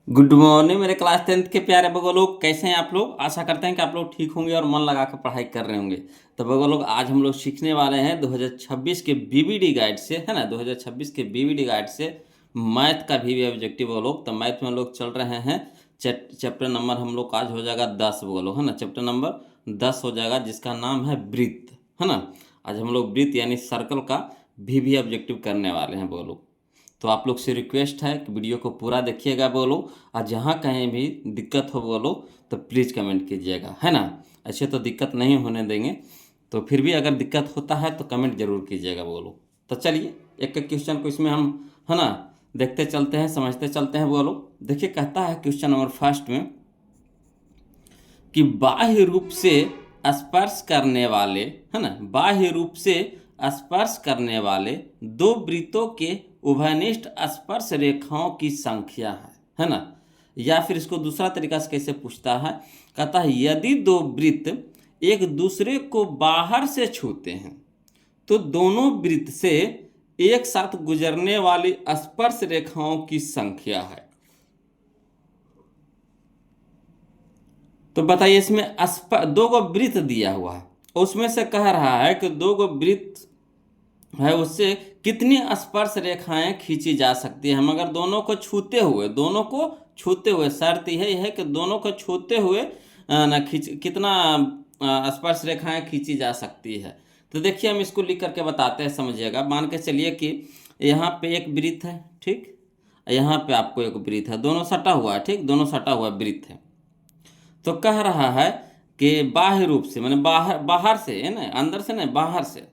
Good morning मेरे class 10th के प्यारे बगो लोग, कैसे हैं आप लोग। आशा करते हैं कि आप लोग ठीक होंगे और मन लगा कर पढ़ाई कर रहे होंगे। तो बगो लोग, आज हम लोग सीखने वाले हैं 2026 के बीबीडी गाइड से, है ना। 2026 के बीबीडी गाइड से मैथ का भी ऑब्जेक्टिव बगो लोग। तो मैथ में हम लोग चल रहे हैं चैप्टर नंबर हम लोग का आज हो जाएगा 10 बगो लोग, है ना। चैप्टर नंबर 10 हो जाएगा, जिसका नाम है वृत्त, है ना। आज हम लोग वृत्त यानी सर्कल का भी ऑब्जेक्टिव करने वाले हैं बगो लोग। तो आप लोग से रिक्वेस्ट है कि वीडियो को पूरा देखिएगा बोलो, और जहाँ कहीं भी दिक्कत हो बोलो तो प्लीज़ कमेंट कीजिएगा, है ना। ऐसे तो दिक्कत नहीं होने देंगे, तो फिर भी अगर दिक्कत होता है तो कमेंट जरूर कीजिएगा बोलो। तो चलिए एक एक क्वेश्चन को इसमें हम, है ना, देखते चलते हैं, समझते चलते हैं बोलो। देखिए, कहता है क्वेश्चन नंबर फर्स्ट में कि बाह्य रूप से स्पर्श करने वाले, है ना, बाह्य रूप से स्पर्श करने वाले दो वृत्तों के उभयनिष्ठ स्पर्श रेखाओं की संख्या है ना। या फिर इसको दूसरा तरीका से कैसे पूछता है, कहता है यदि दो वृत्त एक दूसरे को बाहर से छूते हैं तो दोनों वृत्त से एक साथ गुजरने वाली स्पर्श रेखाओं की संख्या है। तो बताइए, इसमें दो गो वृत्त दिया हुआ है, उसमें से कह रहा है कि दो गो वृत्त है, उससे कितनी स्पर्श रेखाएं खींची जा सकती है। मगर दोनों को छूते हुए, दोनों को छूते हुए, शर्त यही है कि दोनों को छूते हुए ना कितना स्पर्श रेखाएं खींची जा सकती है। तो देखिए, हम इसको लिख करके बताते हैं, समझिएगा। मान के चलिए कि यहाँ पे एक वृत्त है, ठीक, यहाँ पे आपको एक वृत्त है, दोनों सटा हुआ है, ठीक, दोनों सटा हुआ वृत्त है। तो कह रहा है कि बाह्य रूप से, मैंने बाहर बाहर से, है ना, अंदर से नहीं, बाहर से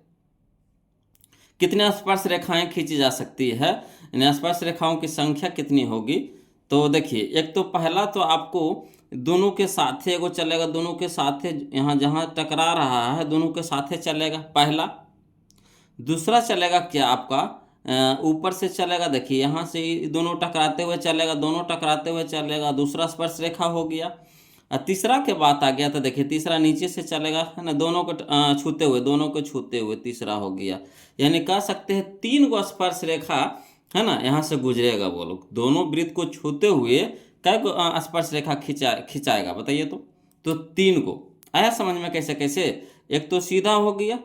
कितने स्पर्श रेखाएं खींची जा सकती है, इन स्पर्श रेखाओं की संख्या कितनी होगी। तो देखिए, एक तो पहला तो आपको दोनों के साथे एगो चलेगा, दोनों के साथे यहाँ जहाँ टकरा रहा है दोनों के साथे चलेगा पहला। दूसरा चलेगा क्या आपका, ऊपर से चलेगा, देखिए यहाँ से दोनों टकराते हुए चलेगा, दोनों टकराते हुए चलेगा, दूसरा स्पर्श रेखा हो गया। और तीसरा के बात आ गया, तो देखिए तीसरा नीचे से चलेगा, है ना, दोनों को छूते हुए, दोनों को छूते हुए तीसरा हो गया। यानी कह सकते हैं 3 गो स्पर्श रेखा, है ना, यहाँ से गुजरेगा। वो लोग दोनों वृत्त को छूते हुए कै गो स्पर्श रेखा खिंचाएगा, बताइए। तो 3 गो आया समझ में कैसे कैसे। एक तो सीधा हो गया,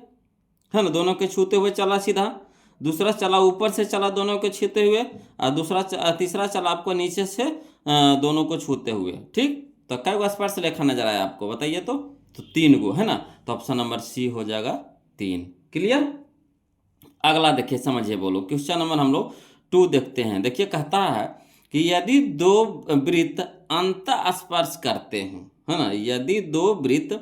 है ना, दोनों के छूते हुए चला सीधा। दूसरा चला ऊपर से चला दोनों के छूते हुए, और तीसरा चला आपको नीचे से दोनों को छूते हुए, ठीक। तो कै गो स्पर्श रेखा नजर आया आपको, बताइए। तो 3 गो, है ना। तो ऑप्शन नंबर सी हो जाएगा 3। क्लियर। अगला देखिए, समझिए बोलो। क्वेश्चन नंबर हम लोग 2 देखते हैं। देखिए, कहता है कि यदि दो वृत्त अंत स्पर्श करते हों, है ना, यदि दो वृत्त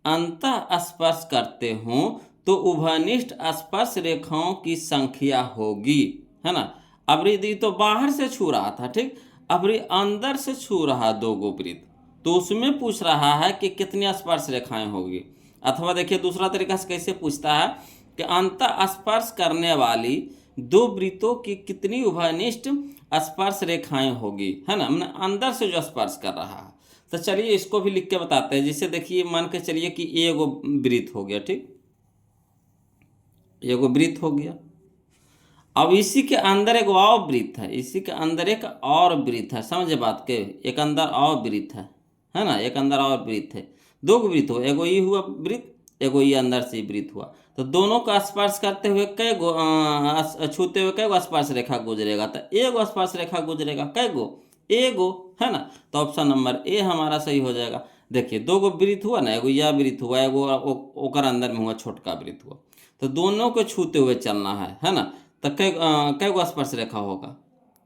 अंत स्पर्श करते हों तो उभयनिष्ठ स्पर्श रेखाओं की संख्या होगी, है ना। अब यदि तो बाहर से छू रहा था, ठीक, अब अंदर से छू रहा दो गो वृत्त, तो उसमें पूछ रहा है कि कितनी स्पर्श रेखाएं होगी। अथवा देखिए दूसरा तरीका से कैसे पूछता है कि अंत स्पर्श करने वाली दो वृत्तों की कितनी उभयनिष्ठ स्पर्श रेखाएं होगी, है ना, हमने अंदर से जो स्पर्श कर रहा है। तो चलिए इसको भी लिख के बताते हैं। जैसे देखिए, मान के चलिए कि एगो वृत्त हो गया, ठीक, एगो वृत्त हो गया। अब इसी के अंदर एक और वृत्त है, इसी के अंदर एक और वृत्त है, समझे बात के, एक अंदर और वृत्त है ना, एक अंदर और वृत्त है। दो गो वृत्त हो, एगो ये हुआ वृत्त, एगो ये अंदर से वृत्त हुआ। तो दोनों का स्पर्श करते हुए कै गो छूते हुए कै गो स्पर्श रेखा गुजरेगा, तो एगो स्पर्श रेखा गुजरेगा, कै गो, एगो, है ना। तो ऑप्शन नंबर ए हमारा सही हो जाएगा। देखिए, दो गो वृत्त हुआ ना, एगो यह वृत्त हुआ, एगो ओकर अंदर में हुआ छोटका वृत्त हुआ। तो दोनों को छूते हुए चलना है ना। तो कै गो स्पर्श रेखा होगा,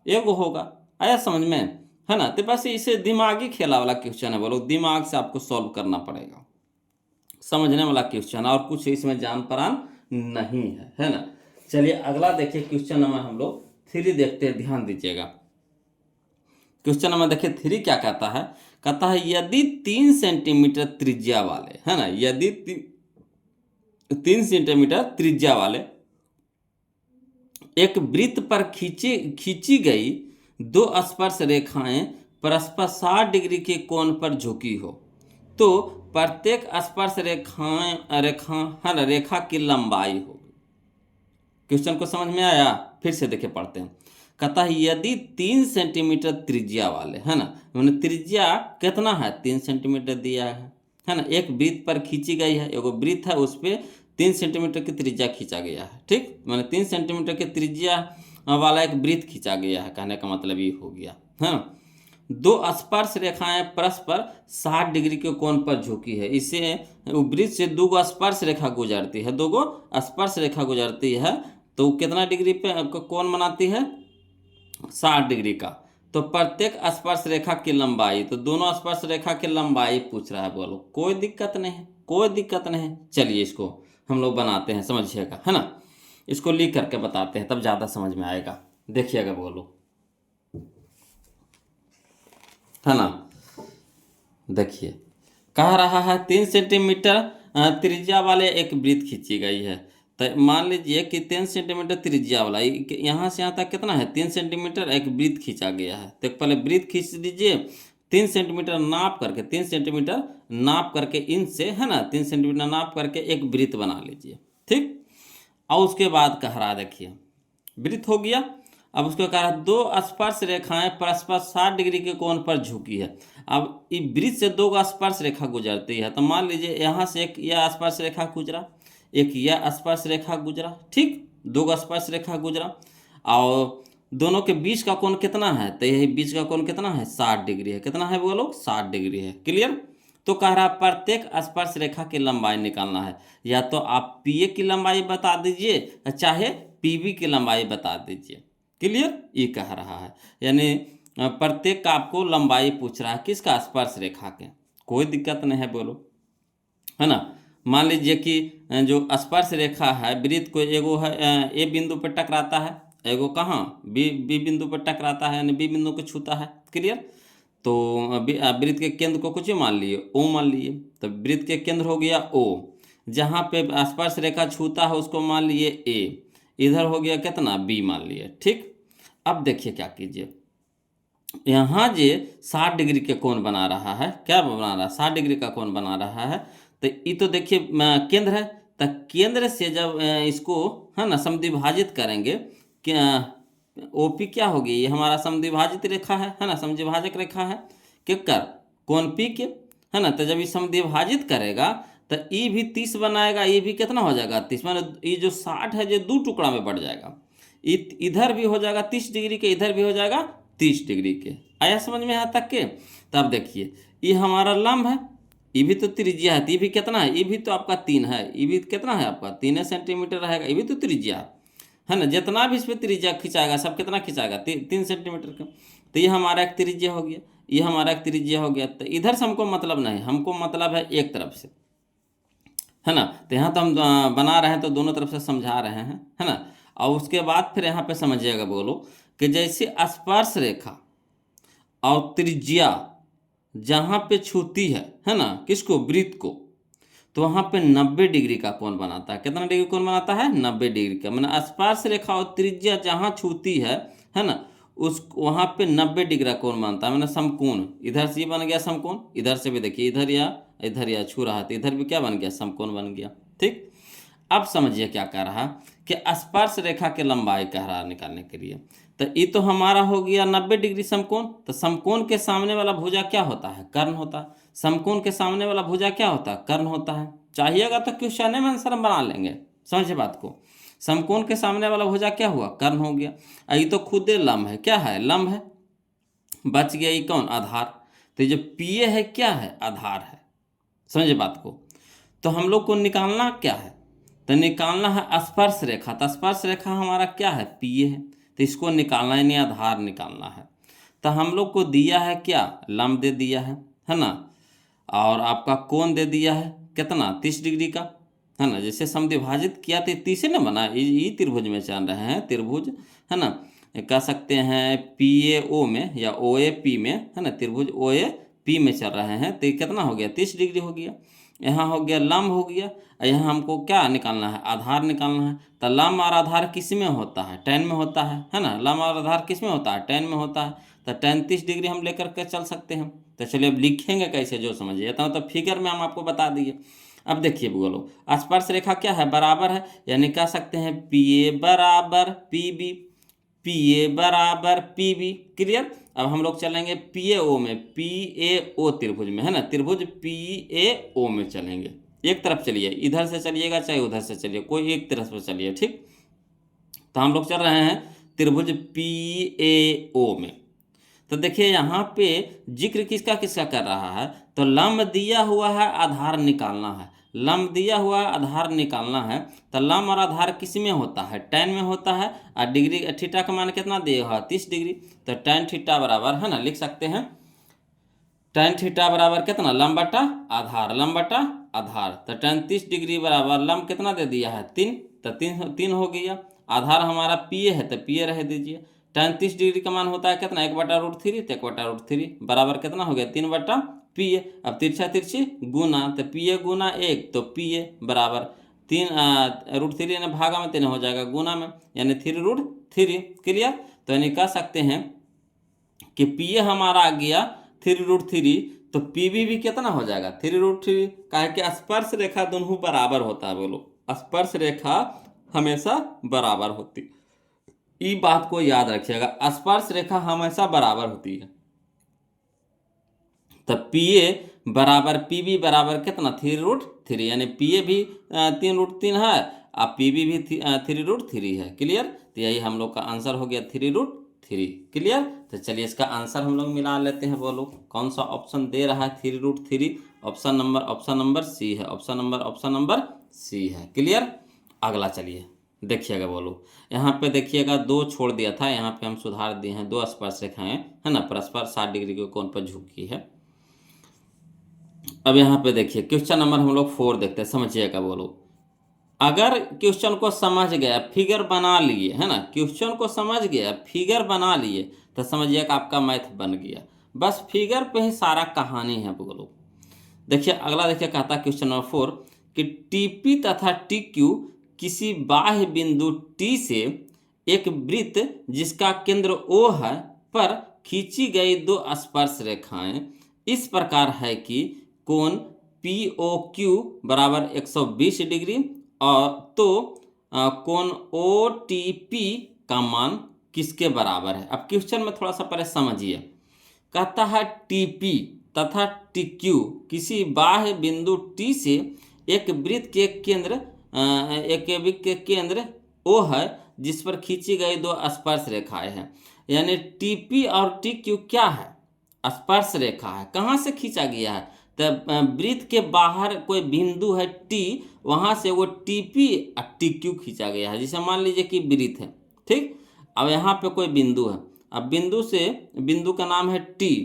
एगो होगा। आया समझ में, है ना। तो बस इसे दिमागी खेला वाला क्वेश्चन है, बोलो दिमाग से आपको सॉल्व करना पड़ेगा, समझने वाला क्वेश्चन, और कुछ इसमें जान परान नहीं है ना। चलिए अगला देखिए, क्वेश्चन नंबर हम लोग 3 देखते हैं, ध्यान दीजिएगा। क्वेश्चन नंबर देखिए 3 क्या कहता है, कहता है यदि 3 सेंटीमीटर त्रिज्या वाले, है ना, यदि 3 सेंटीमीटर त्रिज्या वाले एक वृत्त पर खींची गई दो स्पर्श रेखाएं परस्पर 60 डिग्री के कोण पर झुकी हो, तो प्रत्येक स्पर्श रेखा की लंबाई होगी। क्वेश्चन को समझ में आया, फिर से देखे पढ़ते हैं। कहता है यदि 3 सेंटीमीटर त्रिज्या वाले, है ना, मैंने त्रिज्या कितना है 3 सेंटीमीटर दिया है ना, एक वृत्त पर खींची गई है, एगो वृत्त है उस पर 3 सेंटीमीटर की त्रिज्या खींचा गया है, ठीक, मैंने 3 सेंटीमीटर की त्रिज्या वाला एक वृत्त खींचा गया है, कहने का मतलब ये हो गया, है ना। दो स्पर्श रेखाएं परस्पर 60 डिग्री के कोण पर झुकी है, इसे वृत्त से दो गो स्पर्श रेखा गुजरती है, दो गो स्पर्श रेखा गुजरती है, तो कितना डिग्री पे कोण बनाती है 60 डिग्री का। तो प्रत्येक स्पर्श रेखा की लंबाई, तो दोनों स्पर्श रेखा की लंबाई पूछ रहा है, बोलो कोई दिक्कत नहीं है, कोई दिक्कत नहीं है। चलिए इसको हम लोग बनाते हैं, समझिएगा, है ना, इसको लिख करके बताते हैं तब ज़्यादा समझ में आएगा। देखिएगा, बोलो, है ना, देखिए कह रहा है 3 सेंटीमीटर त्रिज्या वाले एक वृत्त खींची गई है, तो मान लीजिए कि 3 सेंटीमीटर त्रिज्या वाला, यहाँ से यहाँ तक कितना है 3 सेंटीमीटर एक वृत्त खींचा गया है, तो पहले वृत्त खींच दीजिए 3 सेंटीमीटर नाप करके, 3 सेंटीमीटर नाप करके इनसे, है ना, 3 सेंटीमीटर नाप करके एक वृत्त बना लीजिए, ठीक। और उसके बाद कह रहा, देखिए वृत्त हो गया, अब उसके कारण दो स्पर्श रेखाएं परस्पर 60 डिग्री के कोण पर झुकी है। अब इस वृत्त से दो स्पर्श रेखा गुजरती है, तो मान लीजिए यहाँ से एक यह स्पर्श रेखा गुजरा, एक यह स्पर्श रेखा गुजरा, ठीक, दो स्पर्श रेखा गुजरा, और दोनों के बीच का कोण कितना है, तो यही बीच का कोण कितना है 60 डिग्री है, कितना है बोलो 60 डिग्री है, क्लियर। तो कह रहा प्रत्येक स्पर्श रेखा की लंबाई निकालना है, या तो आप पीए की लंबाई बता दीजिए, चाहे पीबी की लंबाई बता दीजिए, क्लियर, ये कह रहा है, यानी प्रत्येक का आपको लंबाई पूछ रहा है, किसका स्पर्श रेखा के, कोई दिक्कत नहीं है, बोलो, है ना। मान लीजिए कि जो स्पर्श रेखा है वृत्त को, एगो है ए बिंदु पर टकराता है, एगो कहाँ बी बिंदु पर टकराता है, यानी बी बिंदु को छूता है, क्लियर। तो वृत्त के केंद्र को कुछ मान लिए ओ मान लिए, तो वृत्त के केंद्र हो गया ओ, जहाँ पे स्पर्श रेखा छूता है उसको मान लिए ए, इधर हो गया कितना बी मान लिए, ठीक। अब देखिए क्या कीजिए, यहाँ जे 60 डिग्री के कोण बना रहा है, क्या बना रहा है 60 डिग्री का कोण बना रहा है, तो ये तो देखिए केंद्र है, तो केंद्र से जब इसको, है ना, समद्विभाजित करेंगे, क्या ओपी क्या होगी, ये हमारा समद्विभाजित रेखा है ना, समद्विभाजक रेखा है, किसका कोण पी के, है ना। तो जब ये समद्विभाजित करेगा तो ये भी 30 बनाएगा, ये भी कितना हो जाएगा 30, माने ये जो 60 है जो दो टुकड़ा में बढ़ जाएगा, इधर भी हो जाएगा 30 डिग्री के, इधर भी हो जाएगा 30 डिग्री के। आया समझ में यहाँ तक के। तब देखिए ये हमारा लंब है, ये भी तो त्रिज्या है, ये भी कितना है, ये भी तो आपका 3 है, ये भी कितना है आपका 3 सेंटीमीटर रहेगा, ये भी तो त्रिज्या है ना। जितना भी इस पर त्रिज्या खिंचाएगा सब कितना खिंचाएगा 3 सेंटीमीटर का, तो ये हमारा एक त्रिज्या हो गया, ये हमारा एक त्रिज्या हो गया। तो इधर से हमको मतलब नहीं, हमको मतलब है एक तरफ से, है ना। तो यहाँ तो हम बना रहे हैं तो दोनों तरफ से समझा रहे हैं, है ना। और उसके बाद फिर यहाँ पे समझिएगा, बोलो कि जैसे स्पर्श रेखा और त्रिज्या जहाँ पे छूती है ना, किसको वृत्त को, तो वहाँ पे 90 डिग्री का कोण बनाता है। कितना डिग्री कोण बनाता है 90 डिग्री का, मैंने स्पर्श रेखा और त्रिज्या जहाँ छूती है ना, उस वहाँ पे 90 डिग्री का कोण बनता है, मैंने समकोण, इधर से ये बन गया समकोण, इधर से भी देखिए इधर या छू रहा था, इधर भी क्या बन गया समकोण बन गया, ठीक। अब समझिए क्या कह रहा कि स्पर्श रेखा के लंबाई कह रहा निकालने के लिए, तो ये तो हमारा हो गया 90 डिग्री समकोण। तो समकोण के सामने वाला भुजा क्या होता है कर्ण होता है, समकोण के सामने वाला भुजा क्या होता है कर्ण होता है। चाहिएगा तो क्वेश्चन में आंसर हम बना लेंगे, समझे बात को। समकोण के सामने वाला भुजा क्या हुआ कर्ण हो गया, ये तो खुद लंब है, क्या है लंब है, बच गया ये कौन आधार, तो जो पीए है क्या है आधार है, समझे बात को। तो हम लोग को निकालना क्या है, तो निकालना है स्पर्श रेखा, तो स्पर्श रेखा हमारा क्या है पीए है, तो इसको निकालना है, नहीं आधार निकालना है। तो हम लोग को दिया है क्या लंब दे दिया है ना, और आपका कोण दे दिया है कितना 30 डिग्री का, है ना। जैसे समद्विभाजित किया तो 30 से ना बना, ये त्रिभुज में चल रहे हैं त्रिभुज, है ना, कह सकते हैं पी ए ओ में या ओ ए पी में, है ना, त्रिभुज ओ ए पी में चल रहे हैं, तो कितना हो गया 30 डिग्री हो गया, यहाँ हो गया लंब हो गया, यहाँ हमको क्या निकालना है आधार निकालना है। तो लंब और आधार किस में होता है tan में होता है ना, लंब और आधार किस में होता है tan में होता है, तो tan 30 डिग्री हम लेकर के चल सकते हैं। तो चलिए अब लिखेंगे कैसे जो समझिए, तो फिगर में हम आपको बता दिए। अब देखिए बोलो स्पर्श रेखा क्या है बराबर है, यानी कह सकते हैं पी ए बराबर पी बी, पी ए बराबर पी बी। क्लियर। अब हम लोग चलेंगे पी ए ओ में, पी ए ओ त्रिभुज में, है ना, त्रिभुज पी ए ओ में चलेंगे। एक तरफ चलिए, इधर से चलिएगा चाहे उधर से चलिए, कोई एक तरफ से चलिए, ठीक। तो हम लोग चल रहे हैं त्रिभुज पी ए ओ में। तो देखिए यहाँ पे जिक्र किसका किसका कर रहा है, तो लंब दिया हुआ है, आधार निकालना है। लंब दिया हुआ है, आधार निकालना है। तो लंब और आधार किस में होता है, tan में होता है। और डिग्री थीटा का मान कितना दिया हुआ, 30 डिग्री। तो tan थीटा बराबर, है ना, लिख सकते हैं tan थीटा बराबर कितना, लंब बटा आधार, लंब बटा आधार। तो tan 30 डिग्री बराबर लंब कितना दे दिया है, 3। तो 3 हो गया। आधार हमारा पी ए है तो पी ए रह दीजिए। tan 30 डिग्री का मान होता है कितना, 1/√3। तो 1/√3 बराबर कितना हो गया, 3 पी ए। अब तिरछा तिरछी गुना, तो पी ए गुना 1, तो पी ए बराबर 3 √3 यानी भागा में 3 हो जाएगा, गुना में यानी 3√3। क्लियर। तो यानी कह सकते हैं कि पी ए हमारा आ गया 3√3, तो पी बी भी कितना हो जाएगा, 3√3। काहे कि स्पर्श रेखा दोनों बराबर होता है, बोलो स्पर्श रेखा हमेशा बराबर होती, ये बात को याद रखिएगा, स्पर्श रेखा हमेशा बराबर होती है। तो पी ए बराबर पी बी बराबर कितना, 3√3, यानी पी ए भी 3√3 है और पी बी भी 3√3 है। क्लियर। तो यही हम लोग का आंसर हो गया 3√3। क्लियर। तो चलिए इसका आंसर हम लोग मिला लेते हैं। बोलो कौन सा ऑप्शन दे रहा है 3√3, ऑप्शन नंबर सी है, ऑप्शन नंबर सी है। क्लियर। अगला चलिए देखिएगा, बोलो यहाँ पे देखिएगा 2 छोड़ दिया था, यहाँ पे हम सुधार दिए हैं, 2 स्पर्श रेखाएं, है ना, परस्पर 60 डिग्री के कोण पर झुकी है। अब यहाँ पे देखिए क्वेश्चन नंबर हम लोग 4 देखते हैं, समझिएगा। बोलो अगर क्वेश्चन को समझ गया, फिगर बना लिए, है ना, क्वेश्चन को समझ गया, फिगर बना लिए, तो समझिएगा आपका मैथ बन गया। बस फिगर पे ही सारा कहानी है। बोलो देखिए अगला, देखिए कहता क्वेश्चन नंबर 4 कि टीपी तथा टी क्यू किसी बाह्य बिंदु टी से एक वृत्त जिसका केंद्र ओ है पर खींची गई 2 स्पर्श रेखाएं इस प्रकार है कि कोण पी ओ क्यू बराबर 120 डिग्री और तो कोण ओ टी पी का मान किसके बराबर है। अब क्वेश्चन में थोड़ा सा पहले समझिए। कहता है टीपी तथा टी क्यू किसी बाह्य बिंदु टी से एक वृत्त के केंद्र ओ है जिस पर खींची गई 2 स्पर्श रेखाएं हैं। यानी टीपी और टी क्यू क्या है, स्पर्श रेखा है। कहाँ से खींचा गया है, तो वृत्त के बाहर कोई बिंदु है टी, वहाँ से वो टीपी और टी क्यू खींचा गया है। जैसे मान लीजिए कि वृत्त है, ठीक। अब यहाँ पे कोई बिंदु है, अब बिंदु का नाम है टी,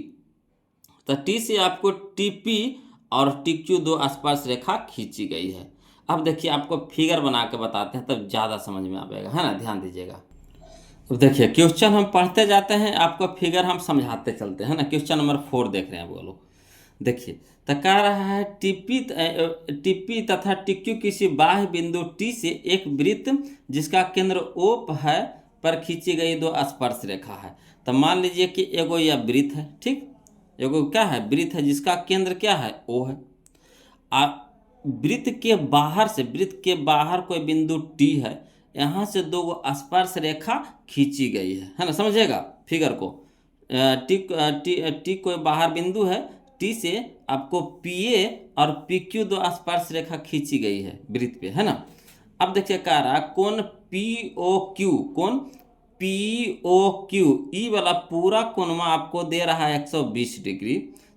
तो टी से आपको टीपी और टी क्यू 2 स्पर्श रेखा खींची गई है। अब देखिए आपको फिगर बना के बताते हैं तब ज़्यादा समझ में आएगा, है ना, ध्यान दीजिएगा। अब देखिए क्वेश्चन हम पढ़ते जाते हैं, आपको फिगर हम समझाते चलते हैं ना। क्वेश्चन नंबर 4 देख रहे हैं। बोलो देखिए तो कह रहा है टीपी तथा टीक्यू किसी बाह्य बिंदु टी से एक वृत्त जिसका केंद्र ओ है पर खींची गई 2 स्पर्श रेखा है। तो मान लीजिए कि एगो यह वृत्त है, ठीक, एगो क्या है, वृत्त है जिसका केंद्र क्या है, ओ है। वृत्त के बाहर कोई बिंदु टी है, यहाँ से 2 स्पर्श रेखा खींची गई है ना, समझिएगा फिगर को। टी कोई बाहर बिंदु है, टी से आपको पी ए और पी क्यू 2 स्पर्श रेखा खींची गई है वृत्त पे, है ना। अब देखिए कह रहा कोण पी ओ क्यू ई वाला पूरा कोणमा आपको दे रहा है 120 डिग्री।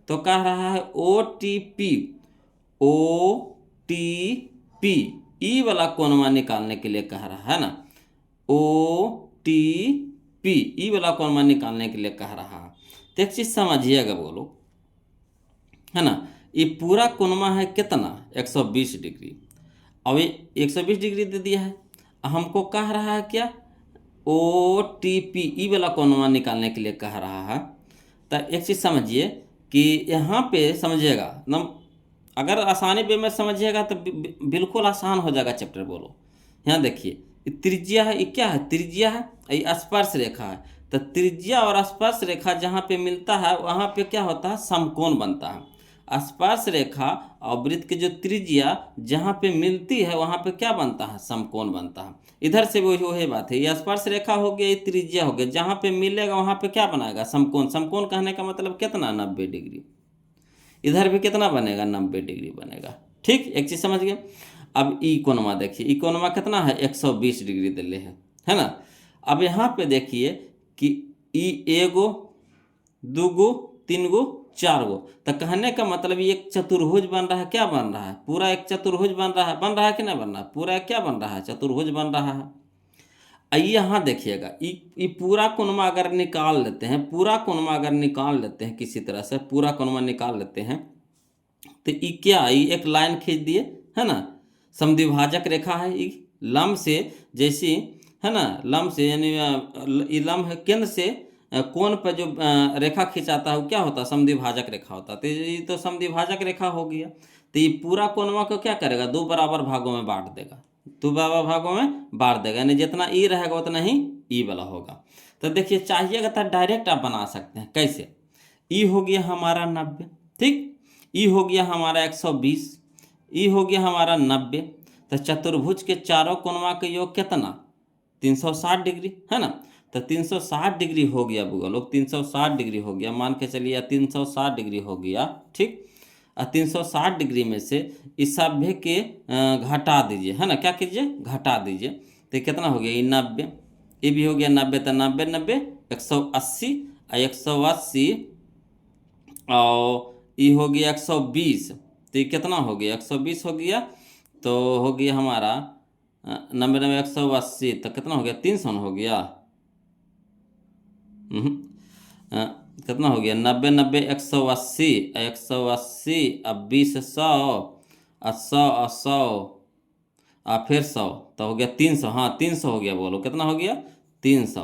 तो कह रहा है ओ टी पी ई वाला कोणमा निकालने के लिए कह रहा है ना, ओ टी पी ई वाला कोणमा निकालने के लिए कह रहा है। तो एक चीज समझिएगा, बोलो, है ना, ये पूरा कोणमा है कितना, 120 डिग्री। अब ये 120 डिग्री दे दिया है, हमको कह रहा है क्या, ओ टी पी ई वाला कोणमा निकालने के लिए कह रहा है। तो एक चीज़ समझिए कि यहाँ पे समझिएगा, अगर आसानी वे में समझिएगा तो बिल्कुल आसान हो जाएगा चैप्टर। बोलो यहाँ देखिए त्रिज्या है, ये क्या है, त्रिज्या है, ये स्पर्श रेखा है। तो त्रिज्या और स्पर्श रेखा जहाँ पे मिलता है वहाँ पे क्या होता है, समकोण बनता है। स्पर्श रेखा और वृत्त की जो त्रिज्या जहाँ पे मिलती है वहाँ पे क्या बनता है, समकोण बनता है। इधर से वही बात है, ये स्पर्श रेखा हो गया, ये त्रिज्या हो गया, जहाँ पे मिलेगा वहाँ पे क्या बनाएगा, समकोण। समकोण कहने का मतलब कितना, 90 डिग्री। इधर भी कितना बनेगा, 90 डिग्री बनेगा। ठीक, एक चीज़ समझ गए। अब ई कोणमा देखिए, ई कोणमा कितना है, 120 डिग्री दिले है ना। अब यहाँ पे देखिए कि ई एगो, दूगो, तीन गो, चार गो, तो कहने का मतलब ये एक चतुर्भुज बन रहा है। क्या बन रहा है, पूरा एक चतुर्भुज बन रहा है कि नहीं बन रहा है, पूरा क्या बन रहा है, चतुर्भुज बन रहा है। यहाँ देखिएगा, ये पूरा कोणमा अगर निकाल लेते हैं, पूरा कोणमा अगर निकाल लेते हैं किसी तरह से, पूरा कोणमा निकाल लेते हैं, तो ये क्या, ये एक लाइन खींच दिए है ना, समद्विभाजक रेखा है ये, लंब से जैसी है ना, लंब से यानी ये लंब है, केंद्र से कोण पर जो रेखा खिंचाता है वो क्या होता है, समद्विभाजक रेखा होता है। तो ये तो समद्विभाजक रेखा हो गया। तो ये पूरा कोणमा को क्या करेगा, दो बराबर भागों में बांट देगा, दो बराबर भागों में बांट देगा, यानी जितना ई रहेगा उतना ही ई वाला होगा। तो देखिए चाहिएगा तो डायरेक्ट आप बना सकते हैं। कैसे, ई हो गया हमारा 90, ठीक, ई हो गया हमारा 120, ई हो गया हमारा 90। तो चतुर्भुज के चारों कोणमा का योग कितना, 360 डिग्री है ना। तो 360 डिग्री हो गया बुआ लोग, 360 डिग्री हो गया, मान के चलिए 360 डिग्री हो गया। ठीक, और 360 डिग्री में से इस सभ्य के घटा दीजिए है ना, क्या कीजिए, घटा दीजिए। तो कितना हो गया, ये 90, ये भी हो गया 90, तो 90 90 180, और 180 और ये हो गया 120, तो ये कितना हो गया, 120 हो गया। तो हो गया हमारा 90 90 180, तो कितना हो गया, 300 हो गया। कितना हो गया, 90 90 180, 180 अब 20 100, 100 100 और फिर 100, तो हो गया 300। हाँ 300 हो गया, बोलो कितना हो गया, 300।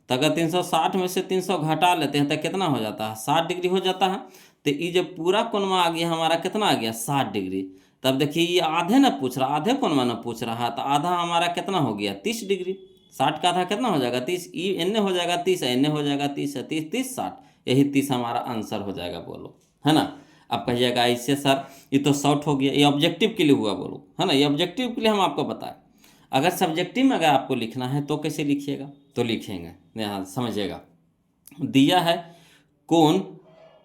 तो अगर 360 में से 300 घटा लेते हैं तो कितना हो जाता है, 60 डिग्री हो जाता है। तो ये जब पूरा कोणमा आ गया हमारा, कितना आ गया, 60 डिग्री। तब देखिए ये आधे ना पूछ रहा, आधे कोणमा ना पूछ रहा है, तो आधा हमारा कितना हो गया, 30 डिग्री। 60 का आधा कितना हो जाएगा, 30, ई एन्ने हो जाएगा 30, एन्ने हो जाएगा 30, 30 30 60, यही 30 हमारा आंसर हो जाएगा, बोलो है ना। अब कहिएगा इससे सर ये तो शॉर्ट हो गया, ये ऑब्जेक्टिव के लिए हुआ, बोलो है ना, ये ऑब्जेक्टिव के लिए हम आपको बताएं। अगर सब्जेक्टिव में अगर आपको लिखना है तो कैसे लिखिएगा, तो लिखेंगे यहाँ समझिएगा, दिया है कोण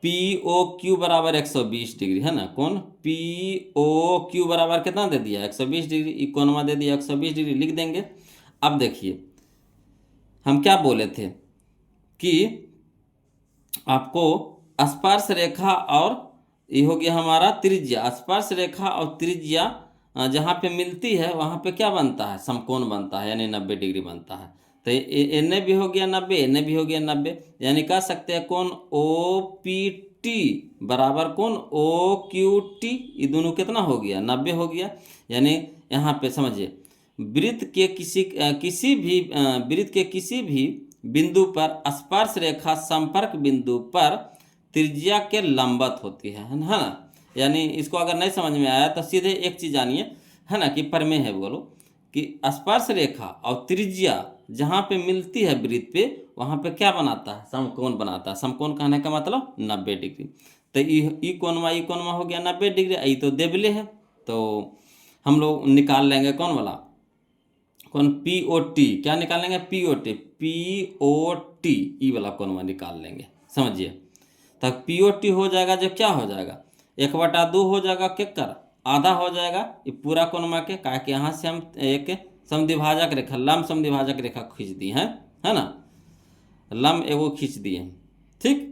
पी ओ क्यू बराबर 120 डिग्री है ना, कोण पी ओ क्यू बराबर कितना दे दिया, 120 डिग्री, कोणमा दे दिया 120 डिग्री, लिख देंगे। अब देखिए हम क्या बोले थे कि आपको स्पर्श रेखा और ये हो गया हमारा त्रिज्या, स्पर्श रेखा और त्रिज्या जहाँ पे मिलती है वहाँ पे क्या बनता है, समकोण बनता है, यानी 90 डिग्री बनता है। तो एने भी हो गया 90, एने भी हो गया 90, यानी कह सकते हैं कोण ओ पी टी बराबर कोण ओ क्यू टी, ये दोनों कितना हो गया, 90 हो गया। यानी यहाँ पे समझिए वृत्त के किसी भी बिंदु पर स्पर्श रेखा संपर्क बिंदु पर त्रिज्या के लंबवत होती है ना। यानी इसको अगर नहीं समझ में आया तो सीधे एक चीज़ जानिए है ना, कि प्रमेय है, बोलो कि स्पर्श रेखा और त्रिज्या जहाँ पे मिलती है वृत्त पे, वहाँ पे क्या बनाता है, समकोण बनाता है। समकोण कहने का मतलब 90 डिग्री। तो ई कोणमा हो गया 90 डिग्री, ई तो देवले है, तो हम लोग निकाल लेंगे कौन वाला, कौन पी ओ टी, क्या निकाल लेंगे, पी ओ टी, ई वाला कोणमा निकाल लेंगे, समझिए। तब पी ओ टी हो जाएगा, जब क्या हो जाएगा, 1/2 हो जाएगा, केकर आधा हो जाएगा ये पूरा कोणमा के, काहे कि यहाँ से हम एक समद्विभाजक रेखा, लंब समद्विभाजक रेखा खींच दी है ना, लंब एगो खींच दिए, ठीक।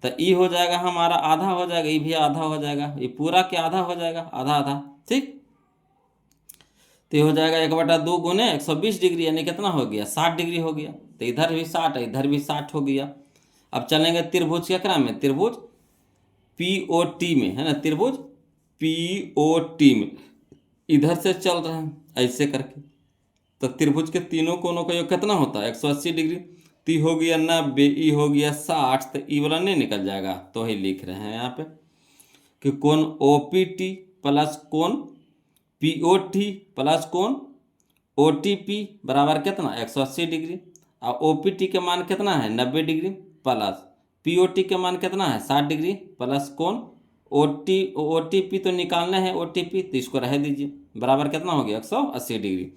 तो ई हो जाएगा हमारा आधा हो जाएगा, ये भी आधा हो जाएगा, ये पूरा के आधा हो जाएगा, आधा आधा, ठीक। तो ये हो जाएगा 1/2 गुने 120 डिग्री, यानी कितना हो गया, 60 डिग्री हो गया। तो इधर भी 60 है, इधर भी 60 हो गया। अब चलेंगे त्रिभुज के क्रम में, त्रिभुज पी ओ टी में है ना, त्रिभुज पी ओ टी में इधर से चल रहे हैं ऐसे करके। तो त्रिभुज के तीनों कोनों का योग कितना होता है, 180 डिग्री। ती हो गया 90, ई हो गया 60, तो ई वाला नहीं निकल जाएगा, तो ही लिख रहे हैं यहाँ पे कि कोण ओ पी टी प्लस कोण पी ओ टी प्लस कोण ओ टी पी बराबर कितना, 180 डिग्री। और ओ पी टी के मान कितना है, 90 degree, plus P O T के मान कितना है, 60 डिग्री, प्लस कोण OTP तो निकालना है, OTP तो इसको रह दीजिए। बराबर कितना हो गया 180 डिग्री।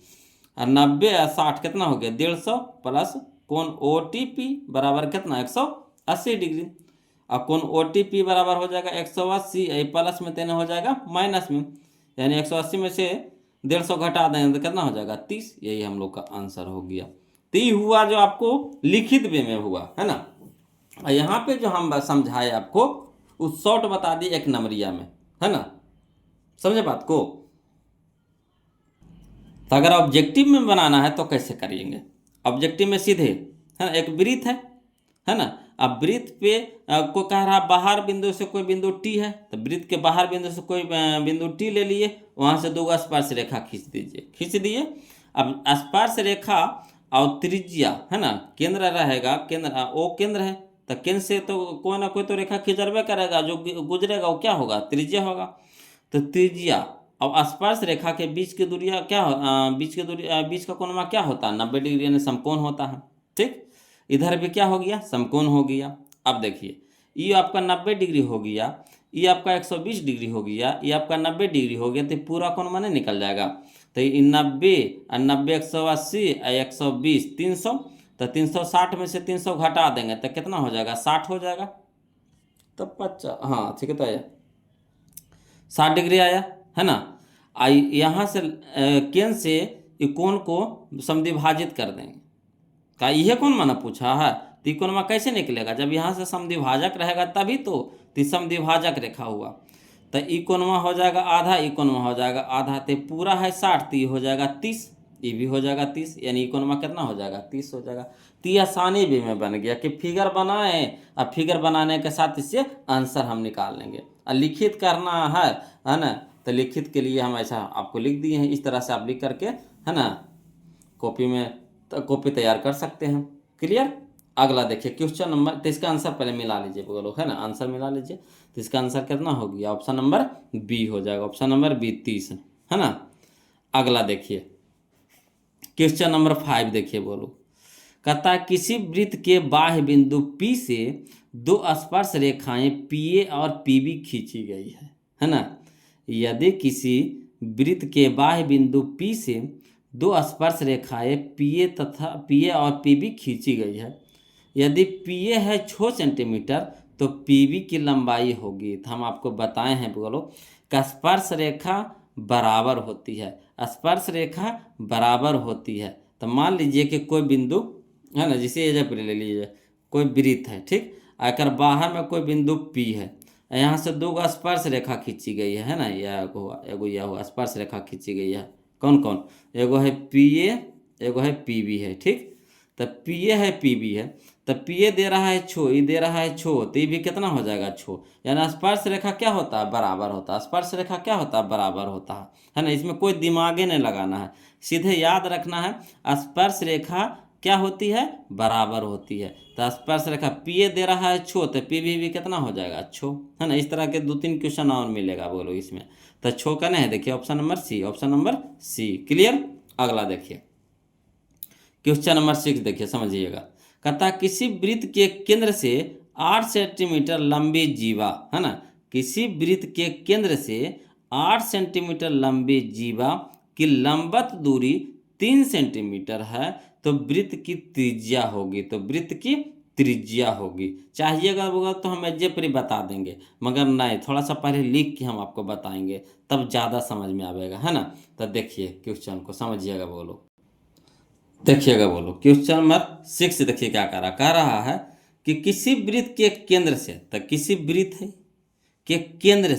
और 90 और 60 कितना हो गया 150 प्लस कोण OTP बराबर कितना 180 डिग्री। अब कोण OTP बराबर हो जाएगा 180, प्लस में तेना हो जाएगा माइनस में, यानी 180 में से 150 घटा देंगे तो कितना हो जाएगा 30। यही हम लोग का आंसर हो गया। तो ये हुआ जो आपको लिखित वे में हुआ है ना। और यहाँ पे जो हम समझाए आपको उस शॉर्ट बता दिए 1 नंबरिया में, है ना, समझे बात को। तो अगर ऑब्जेक्टिव में बनाना है तो कैसे करेंगे, ऑब्जेक्टिव में सीधे है ना, एक वृत्त है ना। अब वृत्त पे को कह रहा बाहर बिंदु से कोई बिंदु टी है, तो वृत्त के बाहर बिंदु से कोई बिंदु टी ले लिए, वहां से 2 स्पर्श रेखा खींच दीजिए, खींच दिए। अब स्पर्श रेखा और त्रिज्या है ना, केंद्र रहेगा, केंद्र वो केंद्र है, तो केंद्र से तो कोई ना कोई तो रेखा खिंचरबे करेगा, जो गुजरेगा वो क्या होगा त्रिज्या होगा। तो त्रिज्या अब स्पर्श रेखा के बीच की दूरिया क्या बीच की दूरी बीच का कोण क्या होता है 90 डिग्री, यानी समकोण होता है। ठीक, इधर भी क्या हो गया समकोण हो गया। अब देखिए ये आपका 90 डिग्री हो गया, ये आपका 120 डिग्री हो गया, ये आपका 90 डिग्री हो गया, तो पूरा कोण माने निकल जाएगा। तो ये 90 और 90 180 और 120 300, तो 360 में से 300 घटा देंगे तो कितना हो जाएगा 60 हो जाएगा। तो 50, हाँ ठीक है, तो आया 60 डिग्री आया है ना। आई यहाँ से केंद्र से ये कोण को समद्विभाजित कर देंगे। का यह कौन माना पूछा है, तो ये कोण कैसे निकलेगा, जब यहाँ से समद्विभाजक रहेगा तभी तो समद्विभाजक रेखा हुआ। तो ई कोणवा हो जाएगा आधा, ई कोणवा हो जाएगा आधा, तो पूरा है 60, तो ये हो जाएगा 30, ये भी हो जाएगा 30, यानी ई कोणवा कितना हो जाएगा 30 हो जाएगा। तो ये आसानी भी में बन गया कि फिगर बनाए, और फिगर बनाने के साथ इससे आंसर हम निकाल लेंगे। और लिखित करना है ना, तो लिखित के लिए हम ऐसा आपको लिख दिए हैं, इस तरह से आप लिख करके है ना कॉपी में कॉपी तैयार कर सकते हैं। क्लियर। अगला देखिए क्वेश्चन नंबर, तो इसका आंसर पहले मिला लीजिए बोलो, है ना, आंसर मिला लीजिए। तो इसका आंसर कितना हो गया, ऑप्शन नंबर बी हो जाएगा, ऑप्शन नंबर बी 30, है ना। अगला देखिए क्वेश्चन नंबर 5 देखिए बोलो, कहता किसी वृत्त के बाह्य बिंदु P से 2 स्पर्श रेखाएं PA और PB खींची गई है ना। यदि किसी वृत्त के बाह्य बिंदु P से 2 स्पर्श रेखाएं PA और PB खींची गई है, यदि PA है 6 सेंटीमीटर तो PB की लंबाई होगी। तो हम आपको बताए हैं बोलो कि स्पर्श रेखा बराबर होती है, स्पर्श रेखा बराबर होती है। तो मान लीजिए कि कोई बिंदु है ना, जिसे एज पर ले लीजिए कोई वृत्त है, ठीक, आकर बाहर में कोई बिंदु P है, यहाँ से 2 स्पर्श रेखा खींची गई है ना, एगो यह स्पर्श रेखा खींची गई है। कौन कौन, एगो है PA, एगो है PB है, ठीक। तो PA है PB है, तो PA दे रहा है 6, ये दे रहा है 6, तो ये भी कितना हो जाएगा 6, यानी स्पर्श रेखा क्या होता है बराबर होता है, स्पर्श रेखा क्या होता है बराबर होता है ना। इसमें कोई दिमागे नहीं लगाना है, सीधे याद रखना है स्पर्श रेखा क्या होती है बराबर होती है। तो स्पर्श रेखा PA दे रहा है 6, तो PB भी कितना हो जाएगा 6, है ना। इस तरह के 2-3 क्वेश्चन और मिलेगा बोलो इसमें। तो 6 का नहीं देखिए option number C, option number C. Clear. अगला देखिए क्वेश्चन नंबर 6 देखिए, समझिएगा। कहता किसी वृत्त के केंद्र से 8 सेंटीमीटर लंबी जीवा, है ना, किसी वृत्त के केंद्र से 8 सेंटीमीटर लंबी जीवा की लंबवत दूरी 3 सेंटीमीटर है, तो वृत्त की त्रिज्या होगी, तो वृत्त की त्रिज्या होगी। चाहिएगा होगा तो हम एजे पर ही बता देंगे, मगर नहीं, थोड़ा सा पहले लिख के हम आपको बताएंगे, तब ज़्यादा समझ में आएगा, है ना। तो देखिए क्वेश्चन को समझिएगा बोलो, देखिएगा बोलो क्वेश्चन नंबर 6 देखिए क्या कह रहा है कि किसी वृत्त के केंद्र से, तो किसी वृत्त है के केंद्र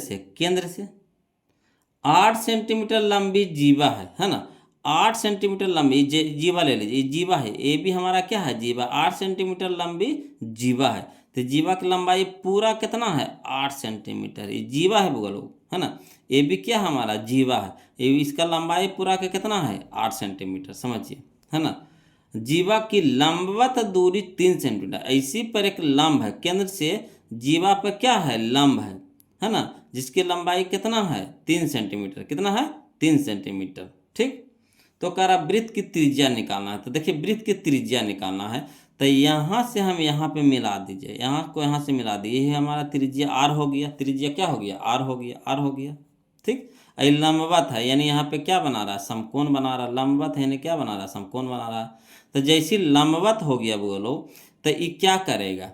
से 8 सेंटीमीटर लंबी जीवा है ना, 8 सेंटीमीटर लंबी जीवा ले लीजिए, जीवा है, ये भी हमारा क्या है जीवा, 8 सेंटीमीटर लंबी जीवा है। तो जीवा की लंबाई पूरा कितना है 8 सेंटीमीटर, ये जीवा है बोलो, है ना। ये भी क्या हमारा जीवा है, ये इसका लंबाई पूरा का कितना है 8 सेंटीमीटर, समझिए, है ना। जीवा की लंबवत दूरी 3 सेंटीमीटर, इसी पर एक लंब है, केंद्र से जीवा पर क्या है लंब है ना, जिसकी लंबाई कितना है 3 सेंटीमीटर, कितना है 3 सेंटीमीटर, ठीक। तो कह रहा वृत्त की त्रिज्या निकालना है। तो देखिए वृत्त की त्रिज्या निकालना है, तो यहाँ से हम यहाँ पे मिला दीजिए, यहाँ को यहाँ से मिला दीजिए, ये हमारा त्रिज्या आर हो गया, त्रिज्या क्या हो गया, आर हो गया, आर हो गया। ठीक, ये लंबवत है, यानी यहाँ पे क्या बना रहा है, समकोण बना रहा है। लंबवत है यानी क्या बना रहा है, समकोण बना रहा है। तो जैसे लंबवत हो गया बोलो, तो ये क्या करेगा,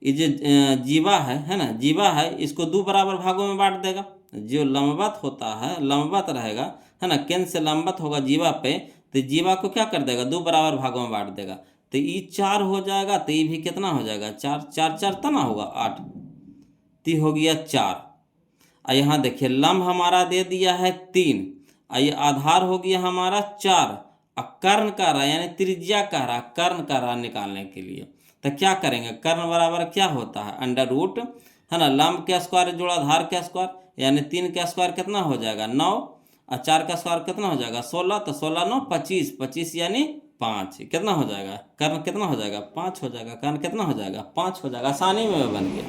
ये जो जीवा है ना, जीवा है, इसको दो बराबर भागों में बांट देगा। जो लंबवत होता है, लंबवत रहेगा, है ना, केंद्र से लंबवत होगा जीवा पे, तो जीवा को क्या कर देगा, दो बराबर भागों में बांट देगा। तो ये 4 हो जाएगा, तो ये भी कितना हो जाएगा, 4, 4 4 तना होगा 8, तो हो गया 4। और यहाँ देखिए लंब हमारा दे दिया है 3, और ये आधार हो गया हमारा 4, और कर्ण का रहा यानी त्रिज्या का रहा, कर्ण का रहा निकालने के लिए तो क्या करेंगे, कर्ण बराबर क्या होता है, अंडर रूट, है ना, लंब के स्क्वायर जोड़ा आधार के स्क्वायर, यानी 3 का स्क्वायर कितना हो जाएगा 9, और 4 का स्क्वायर कितना हो जाएगा 16, तो 16 9 25, 25 यानी 5, कितना हो जाएगा, कर्ण कितना हो जाएगा 5 हो जाएगा, कर्ण कितना हो जाएगा 5 हो जाएगा। आसानी में बन गया,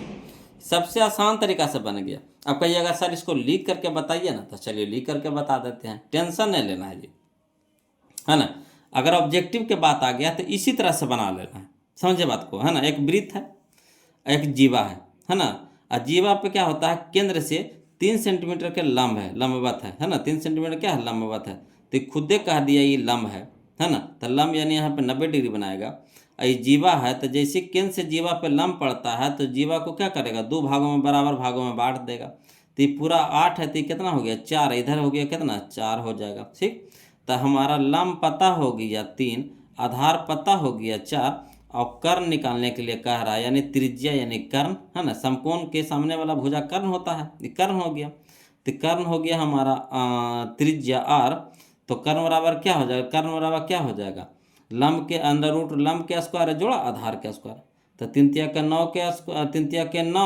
सबसे आसान तरीका से बन गया। अब कहिएगा सर इसको लिख करके बताइए ना, तो चलिए लिख करके बता देते हैं, टेंशन नहीं लेना है जी, है ना। अगर ऑब्जेक्टिव के बात आ गया तो इसी तरह से बना लेना है, समझे बात को, है ना। एक वृत्त है, एक जीवा है ना। और जीवा पे क्या होता है, केंद्र से 3 सेंटीमीटर के लंब है, लंबवत है ना, 3 सेंटीमीटर क्या है, लंबवत है। तो खुदे कह दिया ये लंब है ना। तो लंब यानी यहाँ पे 90 डिग्री बनाएगा। और ये जीवा है, तो जैसे केंद्र से जीवा पे लंब पड़ता है, तो जीवा को क्या करेगा, 2 भागों में बराबर भागों में बांट देगा। तो ये पूरा 8 है, तो ये कितना हो गया 4, इधर हो गया कितना 4 हो जाएगा। ठीक, तो हमारा लंब पता हो गया 3, आधार पता हो गया 4, और कर्ण निकालने के लिए कह रहा है, यानी त्रिज्या यानी कर्ण, है ना। समकोण के सामने वाला भुजा कर्ण होता है, ये कर्ण हो गया। तो कर्ण हो गया हमारा त्रिज्या आर, तो कर्ण बराबर क्या हो जाएगा, कर्ण बराबर क्या हो जाएगा, लंब के अंडर रूट लंब के स्क्वायर जोड़ा आधार के स्क्वायर। तो 3 तिया के 9 के 3 तिया के 9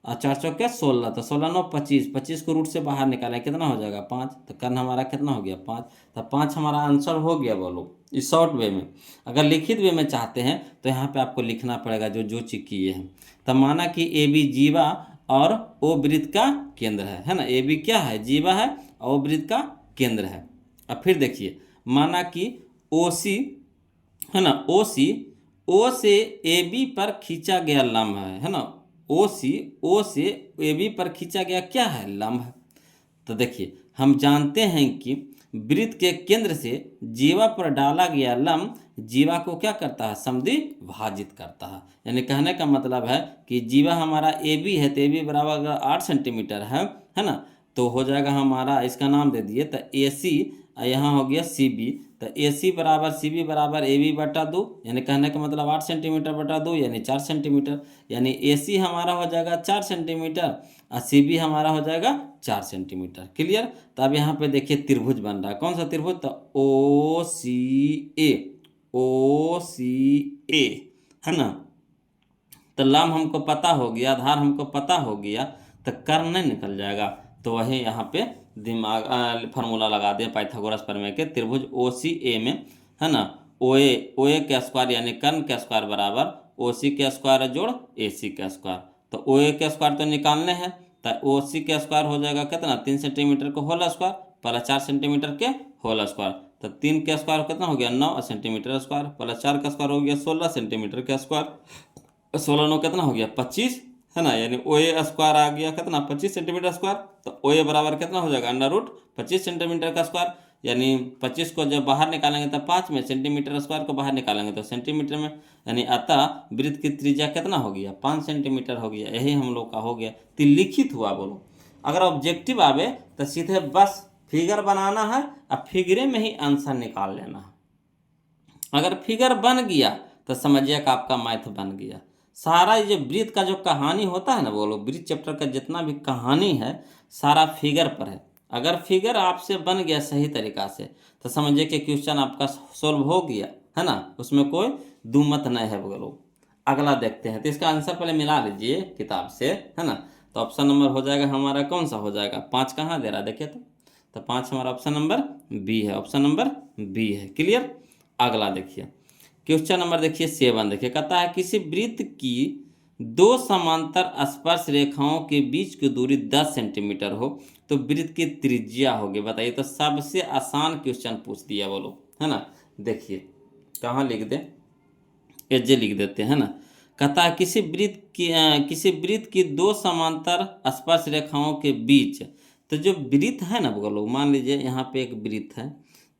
और 4 चौक के 16, तो 16 9 25, 25 को रूट से बाहर निकालें कितना हो जाएगा 5, तो कर्ण हमारा कितना हो गया 5। तो 5 हमारा आंसर हो गया। बोलो इस शॉर्ट वे में। अगर लिखित वे में चाहते हैं तो यहाँ पे आपको लिखना पड़ेगा जो जो चीज किए हैं। तो माना कि ए बी जीवा और ओ वृत्त का केंद्र है ना। ए बी क्या है, जीवा है, और ओ वृत्त का केंद्र है। अब फिर देखिए, माना कि ओ सी, है ना, ओ सी, ओ से ए बी पर खींचा गया लंब है ना। ओ सी, ओ से ए बी पर खींचा गया क्या है, लंब है। तो देखिए हम जानते हैं कि वृत्त के केंद्र से जीवा पर डाला गया लंब जीवा को क्या करता है, समद्विभाजित करता है। यानी कहने का मतलब है कि जीवा हमारा ए बी है, तो ए बी बराबर अगर 8 सेंटीमीटर है ना, तो हो जाएगा हमारा, इसका नाम दे दिए तो ए सी, यहाँ हो गया सी बी। तो ए सी बराबर सी बी बराबर ए बी बटा 2, यानी कहने का मतलब 8 सेंटीमीटर बटा 2 यानी 4 सेंटीमीटर। यानी ए सी हमारा हो जाएगा 4 सेंटीमीटर और सी बी हमारा हो जाएगा 4 सेंटीमीटर। क्लियर। तो अब यहाँ पे देखिए त्रिभुज बन रहा है, कौन सा त्रिभुज, तो ओ सी ए, ओ सी ए, है ना। तो लंब हमको पता हो गया, आधार हमको पता हो गया, तो कर्ण नहीं निकल जाएगा। तो वही यहाँ पे दिमाग फार्मूला लगा दिया पाइथागोरस प्रमेय के, त्रिभुज ओ सी ए में, है ना, ओ ए के स्क्वायर यानी कर्ण के स्क्वायर बराबर ओ सी के स्क्वायर जोड़ ए सी के स्क्वायर। तो ओ ए के स्क्वायर तो निकालने हैं, तो ओ सी के स्क्वायर हो जाएगा कितना, 3 सेंटीमीटर को होल स्क्वायर प्लस 4 सेंटीमीटर के होल स्क्वायर। तो 3 के स्क्वायर कितना हो गया 9 सेंटीमीटर स्क्वायर, प्लस 4 का स्क्वायर हो गया 16 सेंटीमीटर के स्क्वायर। 16 9 कितना हो गया 25, है ना। यानी ओ ए स्क्वायर आ गया कितना 25 सेंटीमीटर स्क्वायर। तो ओ ए बराबर कितना हो जाएगा अंडर रूट 25 सेंटीमीटर का स्क्वायर। यानी 25 को जब बाहर निकालेंगे तो 5 में, सेंटीमीटर स्क्वायर को बाहर निकालेंगे तो सेंटीमीटर में। यानी अतः वृत्त की त्रिज्या कितना हो गया 5 सेंटीमीटर हो गया। यही हम लोग का हो गया। तो लिखित हुआ। बोलो अगर ऑब्जेक्टिव आवे तो सीधे बस फिगर बनाना है और फिगरे में ही आंसर निकाल लेना है। अगर फिगर बन गया तो समझिए कि आपका मैथ बन गया। सारा ये जो वृत्त का जो कहानी होता है ना, बोलो वृत्त चैप्टर का जितना भी कहानी है सारा फिगर पर है। अगर फिगर आपसे बन गया सही तरीका से तो समझिए कि क्वेश्चन आपका सोल्व हो गया, है ना। उसमें कोई दो मत नहीं है। बोलो अगला देखते हैं। तो इसका आंसर पहले मिला लीजिए किताब से, है ना। तो ऑप्शन नंबर हो जाएगा हमारा कौन सा हो जाएगा, 5 कहाँ दे रहा है देखिए। तो 5 हमारा ऑप्शन नंबर बी है, ऑप्शन नंबर बी है। क्लियर। अगला देखिए क्वेश्चन नंबर देखिए 7। देखिए कहता है किसी वृत्त की 2 समांतर स्पर्श रेखाओं के बीच की दूरी 10 सेंटीमीटर हो तो वृत्त की त्रिज्या होगी, बताइए। तो सबसे आसान क्वेश्चन पूछ दिया। बोलो, है ना। देखिए कहाँ लिख दे, एजे लिख देते हैं ना। कहता है किसी वृत्त की दो समांतर स्पर्श रेखाओं के बीच, तो जो वृत्त है ना बोलो, मान लीजिए यहाँ पे एक वृत्त है,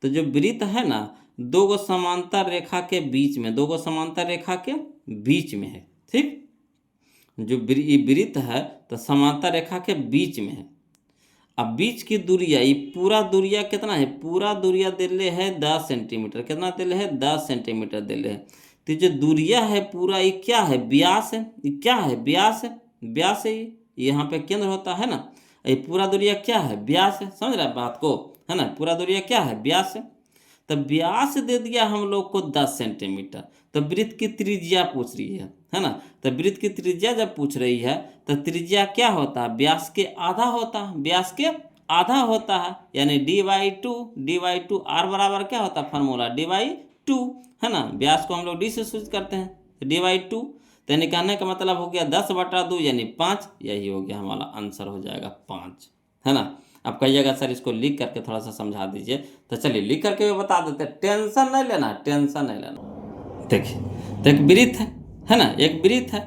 तो जो वृत्त है ना दो गो समांतर रेखा के बीच में, दो गो समांतर रेखा के बीच में है, ठीक। जो वृत्त है तो समांतर रेखा के बीच में है। अब बीच की दूरिया, ये पूरा दूरिया कितना है, पूरा दूरिया दिले है 10 सेंटीमीटर, कितना दिले है 10 सेंटीमीटर दिले है। तो जो दूरिया है पूरा, ये क्या है, व्यास है, ये क्या है, व्यास है, व्यास है, ये यहाँ पे केंद्र होता है ना, ये पूरा दूरिया क्या है, व्यास है, समझ रहे हैं बात को, है ना, पूरा दूरिया क्या है, व्यास है। तो व्यास दे दिया हम लोग को 10 सेंटीमीटर, तो वृत्त की त्रिज्या पूछ रही है ना। तो वृत्त की त्रिज्या जब पूछ रही है तो त्रिज्या क्या होता है, व्यास के आधा होता है, व्यास के आधा होता है, यानी dy2 r बराबर क्या होता है, फार्मूला dy2, है ना। व्यास को हम लोग डी से सूचित करते हैं, तो dy2, तो निकालने का मतलब हो गया 10/2 यानी 5, यही हो गया हमारा आंसर हो जाएगा 5, है ना। अब कहिएगा सर इसको लिख करके थोड़ा सा समझा दीजिए, तो चलिए लिख करके भी बता देते हैं, टेंशन नहीं लेना, टेंशन नहीं लेना। देखिए तो एक वृत्त है ना, एक वृत्त है,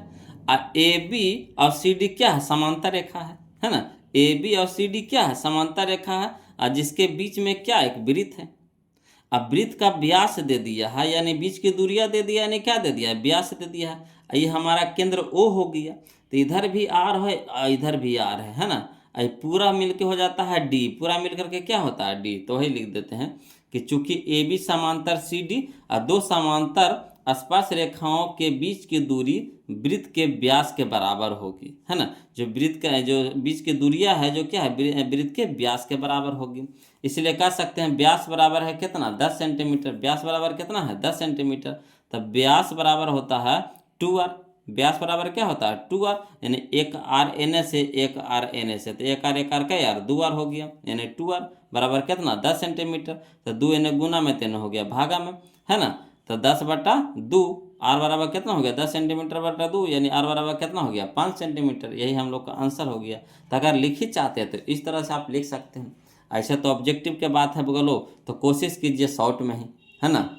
और ए बी और सी डी क्या है, समांतर रेखा है ना। ए बी और सी डी क्या है, समांतर रेखा है, और जिसके बीच में क्या एक वृत्त है। अब वृत्त का व्यास दे दिया है, यानी बीच की दूरिया दे दिया, यानी क्या दे दिया है, व्यास दे दिया है। ये हमारा केंद्र ओ हो गया, तो इधर भी आर है और इधर भी आर है ना। ये पूरा मिलके हो जाता है डी, पूरा मिल करके क्या होता है डी। तो वही लिख देते हैं कि चूंकि ए बी समांतर सी डी और दो समांतर स्पर्श रेखाओं के बीच की दूरी वृत्त के व्यास के बराबर होगी, है ना। जो वृत्त का जो बीच की दूरिया है जो क्या है, वृत्त के व्यास के बराबर होगी। इसलिए कह सकते हैं व्यास बराबर है कितना, 10 सेंटीमीटर। व्यास बराबर कितना है, 10 सेंटीमीटर। तब व्यास बराबर होता है 2r, व्यास बराबर क्या होता है 2r, यानी एक आर एन से एक आर एन से, तो एक आर का यार 2r हो गया, यानी 2r बराबर कितना 10 सेंटीमीटर। तो 2 यानी गुना में 3 हो गया भागा में, है ना। तो 10/2, आर बराबर कितना हो गया 10 सेंटीमीटर 2, यानी आर बराबर कितना हो गया 5 सेंटीमीटर। यही हम लोग का आंसर हो गया। तो अगर लिखित चाहते हैं तो इस तरह से आप लिख सकते हैं। ऐसे तो ऑब्जेक्टिव के बात है बोलो, तो कोशिश कीजिए शॉर्ट में ही, है ना,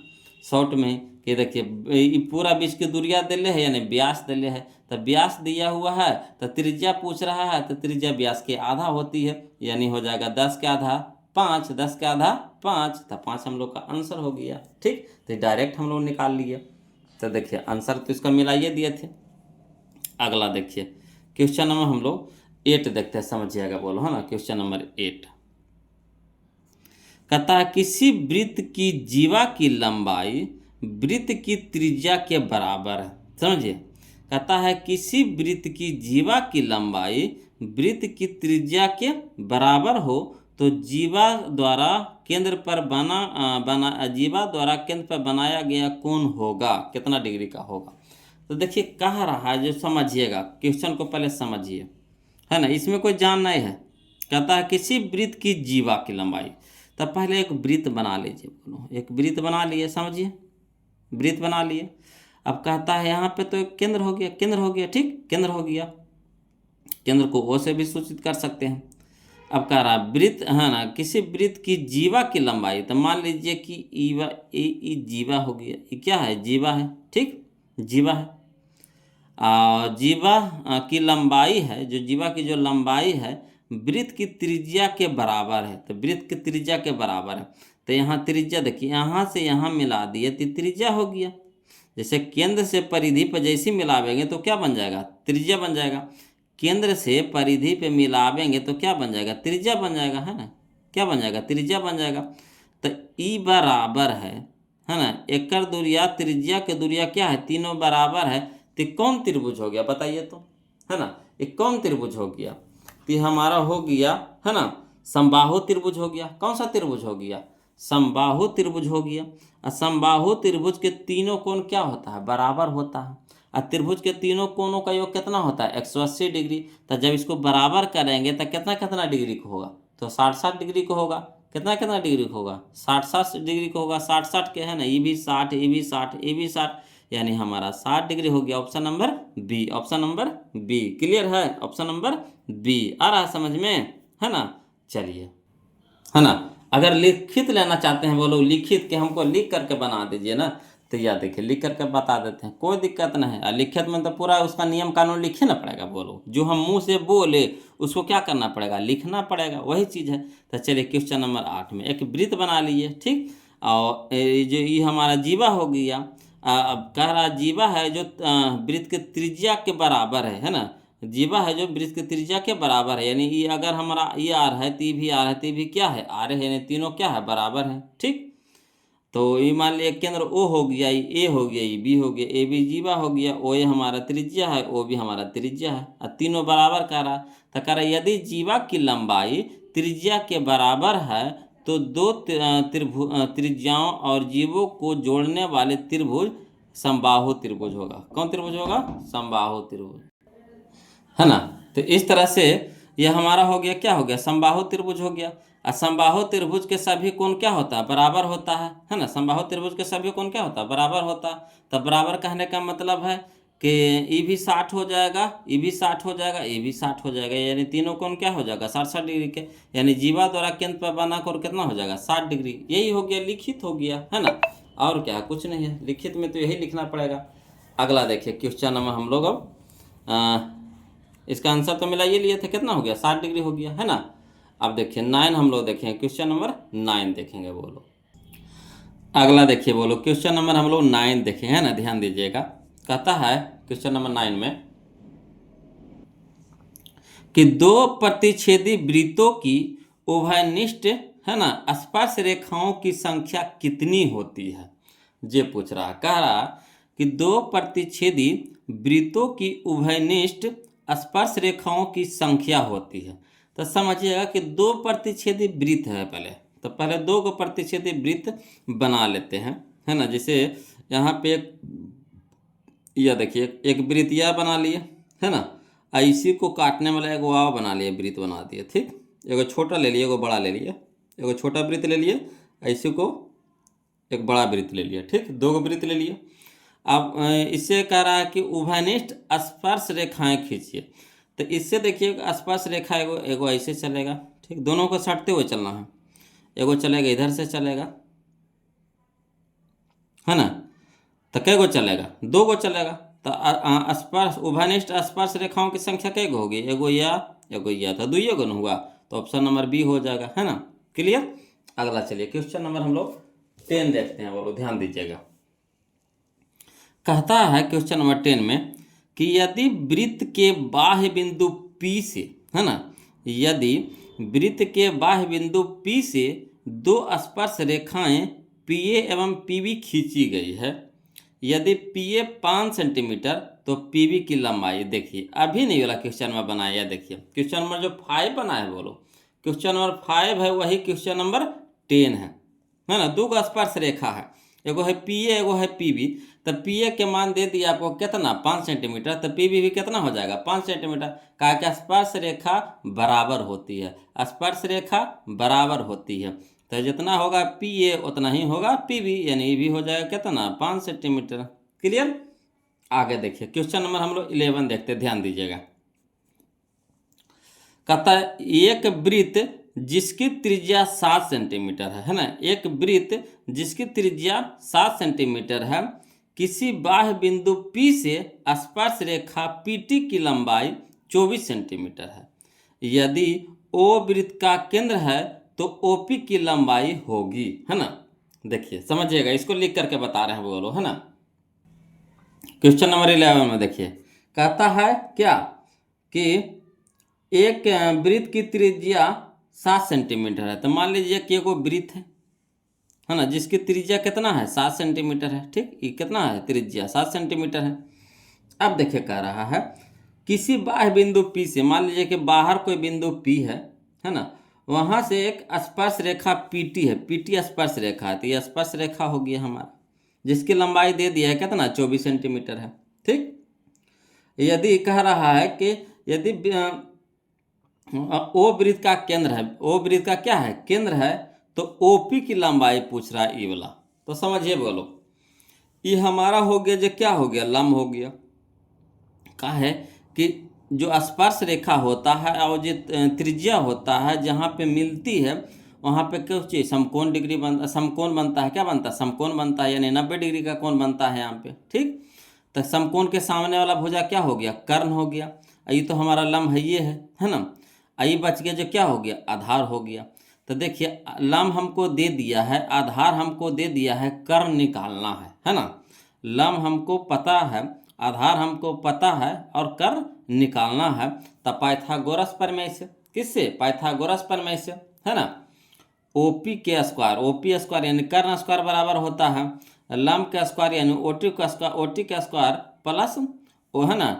शॉर्ट में ही। कि देखिए पूरा बीच की दूरिया दिले है, यानी व्यास दिले है, तो व्यास दिया हुआ है, तो त्रिज्या पूछ रहा है, तो त्रिज्या व्यास के आधा होती है, यानी हो जाएगा 10 के आधा 5, 10 के आधा 5, तो 5 हम लोग का आंसर हो गया, ठीक। तो डायरेक्ट हम लोग निकाल लिए। तो देखिए आंसर तो इसका मिलाइए दिए थे। अगला देखिए क्वेश्चन नंबर हम लोग 8 देखते हैं, समझिएगा बोलो, है ना। क्वेश्चन नंबर 8 कहता है किसी वृत्त की जीवा की लंबाई वृत्त की त्रिज्या के बराबर है, समझिए। कहता है किसी वृत्त की जीवा की लंबाई वृत्त की त्रिज्या के बराबर हो तो जीवा द्वारा केंद्र पर जीवा द्वारा केंद्र पर बनाया गया कोण होगा, कितना डिग्री का होगा। तो देखिए कह रहा है, जो समझिएगा क्वेश्चन को पहले समझिए, है ना, इसमें कोई जान नहीं है। कहता है किसी वृत्त की जीवा की लंबाई, तब पहले एक वृत्त बना लीजिए, बोलो एक वृत्त बना लिए, समझिए वृत्त बना लिए। अब कहता है यहाँ पे तो एक केंद्र हो गया, केंद्र हो गया, ठीक, केंद्र हो गया। केंद्र को ओ से भी सूचित कर सकते हैं। अब कह रहा वृत्त, है ना, किसी वृत्त की जीवा की लंबाई, तो मान लीजिए कि ई जीवा हो गया, ये क्या है, जीवा है, ठीक, जीवा है। जीवा की लंबाई है, जो जीवा की जो लंबाई है वृत्त की त्रिज्या के बराबर है, तो वृत्त की त्रिज्या के बराबर है। तो यहाँ त्रिज्या देखिए, यहाँ से यहाँ मिला दिए तो त्रिज्या हो गया। जैसे केंद्र से परिधि पर जैसे मिलावेंगे तो क्या बन जाएगा, त्रिज्या बन जाएगा। केंद्र से परिधि पे मिलावेंगे तो क्या बन जाएगा, त्रिज्या बन जाएगा, है ना, क्या बन जाएगा, त्रिज्या बन जाएगा। तो ई बराबर है ना, एकड़ दूरिया त्रिज्या के दूरिया क्या है, तीनों बराबर है। तो कौन त्रिभुज हो गया बताइए तो, है ना, एक कौन त्रिभुज हो गया। तो हमारा हो गया, है ना, समबाहु त्रिभुज हो गया। कौन सा त्रिभुज हो गया, समबाहु त्रिभुज हो गया। और समबाहु त्रिभुज के तीनों कोण क्या होता है, बराबर होता है। और त्रिभुज के तीनों कोणों का योग कितना होता है, 180 डिग्री। तो जब इसको बराबर करेंगे तो कितना कितना डिग्री को होगा, तो 60 डिग्री को होगा। कितना कितना डिग्री को होगा, 60 डिग्री को होगा। 60 के है ना, ये भी 60, ये भी 60, ये भी 60, यानी हमारा 60 डिग्री हो गया। Option number B, option number B. Clear है, ऑप्शन नंबर बी आ रहा है समझ में, है ना। चलिए, है ना, अगर लिखित लेना चाहते हैं बोलो लिखित के हमको लिख करके बना दीजिए ना, तो यह देखिए लिख करके बता देते हैं, कोई दिक्कत नहीं है। लिखित में तो पूरा उसका नियम कानून लिखे ना पड़ेगा, बोलो जो हम मुंह से बोले उसको क्या करना पड़ेगा, लिखना पड़ेगा, वही चीज़ है। तो चलिए क्वेश्चन नंबर 8 में एक वृत्त बना लिए, ठीक। और जो ये हमारा जीवा हो गया, अब कह रहा जीवा है जो वृत्त के त्रिज्या के बराबर है ना। जीवा है जो वृत्त की त्रिज्या के बराबर है, यानी ये अगर हमारा ये आर है तो भी आर है, तो भी क्या है आर है, यानी तीनों क्या है बराबर है, ठीक। तो ये मान लिया केंद्र ओ हो गया, ये ए हो गया, ये बी हो गया, ए बी जीवा हो गया, ओ ए हमारा त्रिज्या है, ओ भी हमारा त्रिज्या है, और तीनों बराबर कह रहा। तो कह रहा यदि जीवा की लंबाई त्रिज्या के बराबर है तो दो त्रिज्याओं और जीवों को जोड़ने वाले त्रिभुज समबाहु त्रिभुज होगा। कौन त्रिभुज होगा, समबाहु त्रिभुज, है ना। तो इस तरह से यह हमारा हो गया, क्या हो गया, समबाहु त्रिभुज हो गया। और समबाहु त्रिभुज के सभी कोण क्या होता है, बराबर होता है ना। समबाहु त्रिभुज के सभी कोण क्या होता है, बराबर होता है। तो बराबर कहने का मतलब है कि ई भी 60 हो जाएगा, ई भी 60 हो जाएगा, ई भी 60 हो जाएगा, यानी तीनों कोण क्या हो जाएगा 60-60 डिग्री के, यानी जीवा द्वारा केंद्र पर बना कोण कितना हो जाएगा 60 डिग्री। यही हो गया, लिखित हो गया, है ना। और क्या, कुछ नहीं है, लिखित में तो यही लिखना पड़ेगा। अगला देखिए क्वेश्चन नंबर हम लोग अब इसका आंसर तो मिला ये लिए थे, कितना हो गया 60 डिग्री हो गया, है ना। अब देखिए 9 हम लोग देखेंगे, क्वेश्चन नंबर 9 देखेंगे, बोलो। अगला देखिए बोलो, क्वेश्चन नंबर हम लोग 9 देखेंगे, है ना, ध्यान दीजिएगा। कहता है क्वेश्चन नंबर 9 में कि दो प्रतिच्छेदी वृत्तों की उभयनिष्ठ, है ना, स्पर्श रेखाओं की संख्या कितनी होती है, ये पूछ रहा। कह रहा कि दो प्रतिच्छेदी वृत्तों की उभयनिष्ठ स्पर्श रेखाओं की संख्या होती है। तो समझिएगा कि दो प्रतिच्छेदी वृत्त है पहले, तो पहले दो को प्रतिच्छेदी वृत्त बना लेते हैं, है ना। जैसे यहाँ पे यह देखिए एक वृत्त यह बना लिए, है ना। इसी को काटने वाला एक वाव बना लिए, वृत्त बना दिए, ठीक। एगो छोटा ले लिए, एगो बड़ा ले लिए, एगो छोटा वृत्त ले लिए, इसी को एक बड़ा वृत्त ले लिया, ठीक। दो वृत्त ले लिए। अब इससे कह रहा है कि उभयनिष्ठ स्पर्श रेखाएं खींचिए। तो इससे देखिए स्पर्श रेखा एगो ऐसे चलेगा, ठीक, दोनों को सटते हुए चलना है। एगो चलेगा इधर से चलेगा, है ना। तो कै गो चलेगा, दो गो चलेगा। तो स्पर्श उभयनिष्ठ स्पर्श रेखाओं की संख्या कै गो होगी, एगो या तो दुइये गो न हुआ, तो ऑप्शन नंबर बी हो जाएगा, है ना। क्लियर। अगला चलिए क्वेश्चन नंबर हम लोग 10 देखते हैं, बोलो ध्यान दीजिएगा। कहता है क्वेश्चन नंबर 10 में कि यदि वृत्त के बाह्य बिंदु P से, है ना, यदि वृत्त के बाह्य बिंदु P से दो स्पर्श रेखाएं PA एवं PB खींची गई है, यदि PA 5 सेंटीमीटर तो PB की लंबाई, देखिए अभी नहीं वाला क्वेश्चन में बनाया, देखिए क्वेश्चन नंबर जो 5 बना है, बोलो क्वेश्चन नंबर 5 है वही क्वेश्चन नंबर 10 है ना। दो का स्पर्श रेखा है, एगो है PA एगो है PB। तो PA के मान दे दिया आपको कितना 5 सेंटीमीटर, तो PB भी कितना हो जाएगा 5 सेंटीमीटर। कहा कि स्पर्श रेखा बराबर होती है, स्पर्श रेखा बराबर होती है, तो जितना होगा PA उतना ही होगा PB, यानी ये भी हो जाएगा कितना 5 सेंटीमीटर। क्लियर। आगे देखिए क्वेश्चन नंबर हम लोग 11 देखते, ध्यान दीजिएगा। कहता है एक वृत्त जिसकी त्रिज्या 7 सेंटीमीटर है ना, एक वृत्त जिसकी त्रिज्या 7 सेंटीमीटर है, किसी बाह्य बिंदु P से स्पर्श रेखा PT की लंबाई 24 सेंटीमीटर है। यदि O वृत्त का केंद्र है तो OP की लंबाई होगी, है ना। देखिए समझिएगा, इसको लिख करके बता रहे हैं, बोलो, है ना। क्वेश्चन नंबर 11 में देखिए कहता है क्या कि एक वृत्त की त्रिज्या 7 सेंटीमीटर है। तो मान लीजिए कि एगो वृत्त है ना, जिसकी त्रिज्या कितना है 7 सेंटीमीटर है, ठीक। ये कितना है त्रिज्या 7 सेंटीमीटर है। अब देखिए कह रहा है किसी बाह्य बिंदु P से, मान लीजिए कि बाहर कोई बिंदु P है ना, वहाँ से एक स्पर्श रेखा PT है, PT स्पर्श रेखा है। तो ये स्पर्श रेखा होगी हमारा, जिसकी लंबाई दे दिया है कितना 24 सेंटीमीटर है, ठीक। यदि कह रहा है कि यदि O वृत्त का केंद्र है, O वृत्त का क्या है केंद्र है, तो OP की लंबाई पूछ रहा है, ये वाला। तो समझिए, बोलो ये हमारा हो गया, जो क्या हो गया लंब हो गया। कहा है कि जो स्पर्श रेखा होता है और जो त्रिज्या होता है जहाँ पे मिलती है वहाँ पे क्या चीज़ समकोण डिग्री समकोण बनता है, क्या बनता है, समकोण बनता है, यानी 90 डिग्री का कोण बनता है यहाँ पे। ठीक, तो समकोण के सामने वाला भुजा क्या हो गया, कर्ण हो गया। ये तो हमारा लंब है, ये है ना। ये बच गया जो क्या हो गया, आधार हो गया। तो देखिए लंब हमको दे दिया है, आधार हमको दे दिया है, कर्ण निकालना है ना। लंब हमको पता है, आधार हमको पता है और कर्ण निकालना है। तो पाइथागोरस प्रमेय से, किससे, पाइथागोरस प्रमेय से, है ना। ओपी के स्क्वायर, ओपी स्क्वायर यानी कर्ण स्क्वायर बराबर होता है लंब का स्क्वायर यानी ओटी का स्क्वायर, ओटी का स्क्वायर प्लस वो है ना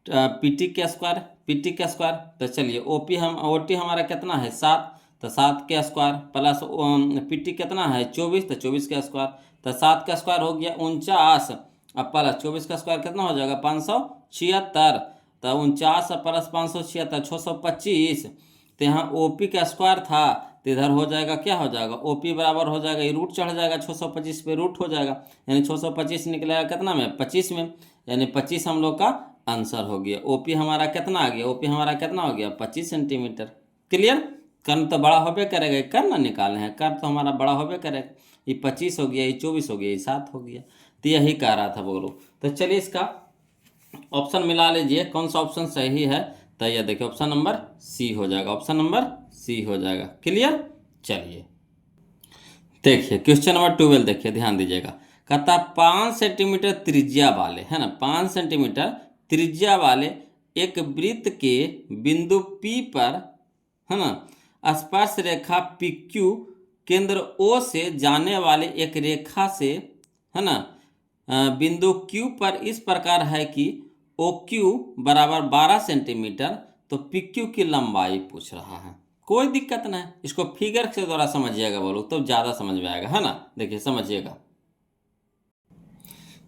पीटी के स्क्वायर, पीटी के स्क्वायर। तो चलिए ओपी हम ओटी हमारा कितना है 7, तो 7 के स्क्वायर प्लस पीटी कितना है 24, तो 24 का स्क्वायर। तो 7 का स्क्वायर हो गया 49 अब प्लस 24 का स्क्वायर कितना हो जाएगा 576। तो 49 प्लस 576 625। तो यहाँ ओपी का स्क्वायर था, तो इधर हो जाएगा क्या हो जाएगा, ओपी बराबर हो जाएगा, ये रूट चढ़ जाएगा 625 पे रूट हो जाएगा, यानी 625 निकलेगा कितना में 25 में, यानी 25 हम लोग का आंसर हो गया। ओपी हमारा कितना आ गया, ओपी हमारा कितना हो गया 25 सेंटीमीटर। क्लियर, कर्ण तो बड़ा होबे करेगा, कर्ण निकाले हैं, कर्ण तो हमारा बड़ा होबे करेगा। ये 25 हो गया, ये 24 हो गया, ये 7 हो गया। तो यही कह रहा था बोलो। तो चलिए इसका ऑप्शन मिला लीजिए कौन सा ऑप्शन सही है। तो ये देखिए ऑप्शन नंबर सी हो जाएगा, ऑप्शन नंबर सी हो जाएगा। क्लियर, चलिए देखिए क्वेश्चन नंबर 12 देखिए, ध्यान दीजिएगा। कहता 5 सेंटीमीटर त्रिज्या वाले, है ना, 5 सेंटीमीटर त्रिज्या वाले एक वृत्त के बिंदु P पर, है ना, स्पर्श रेखा PQ केंद्र O से जाने वाले एक रेखा से, है ना, बिंदु Q पर इस प्रकार है कि OQ बराबर 12 सेंटीमीटर, तो PQ की लंबाई पूछ रहा है। कोई दिक्कत नहीं, इसको फिगर से द्वारा समझिएगा बोलो तो ज़्यादा समझ में आएगा, है ना। देखिए समझिएगा,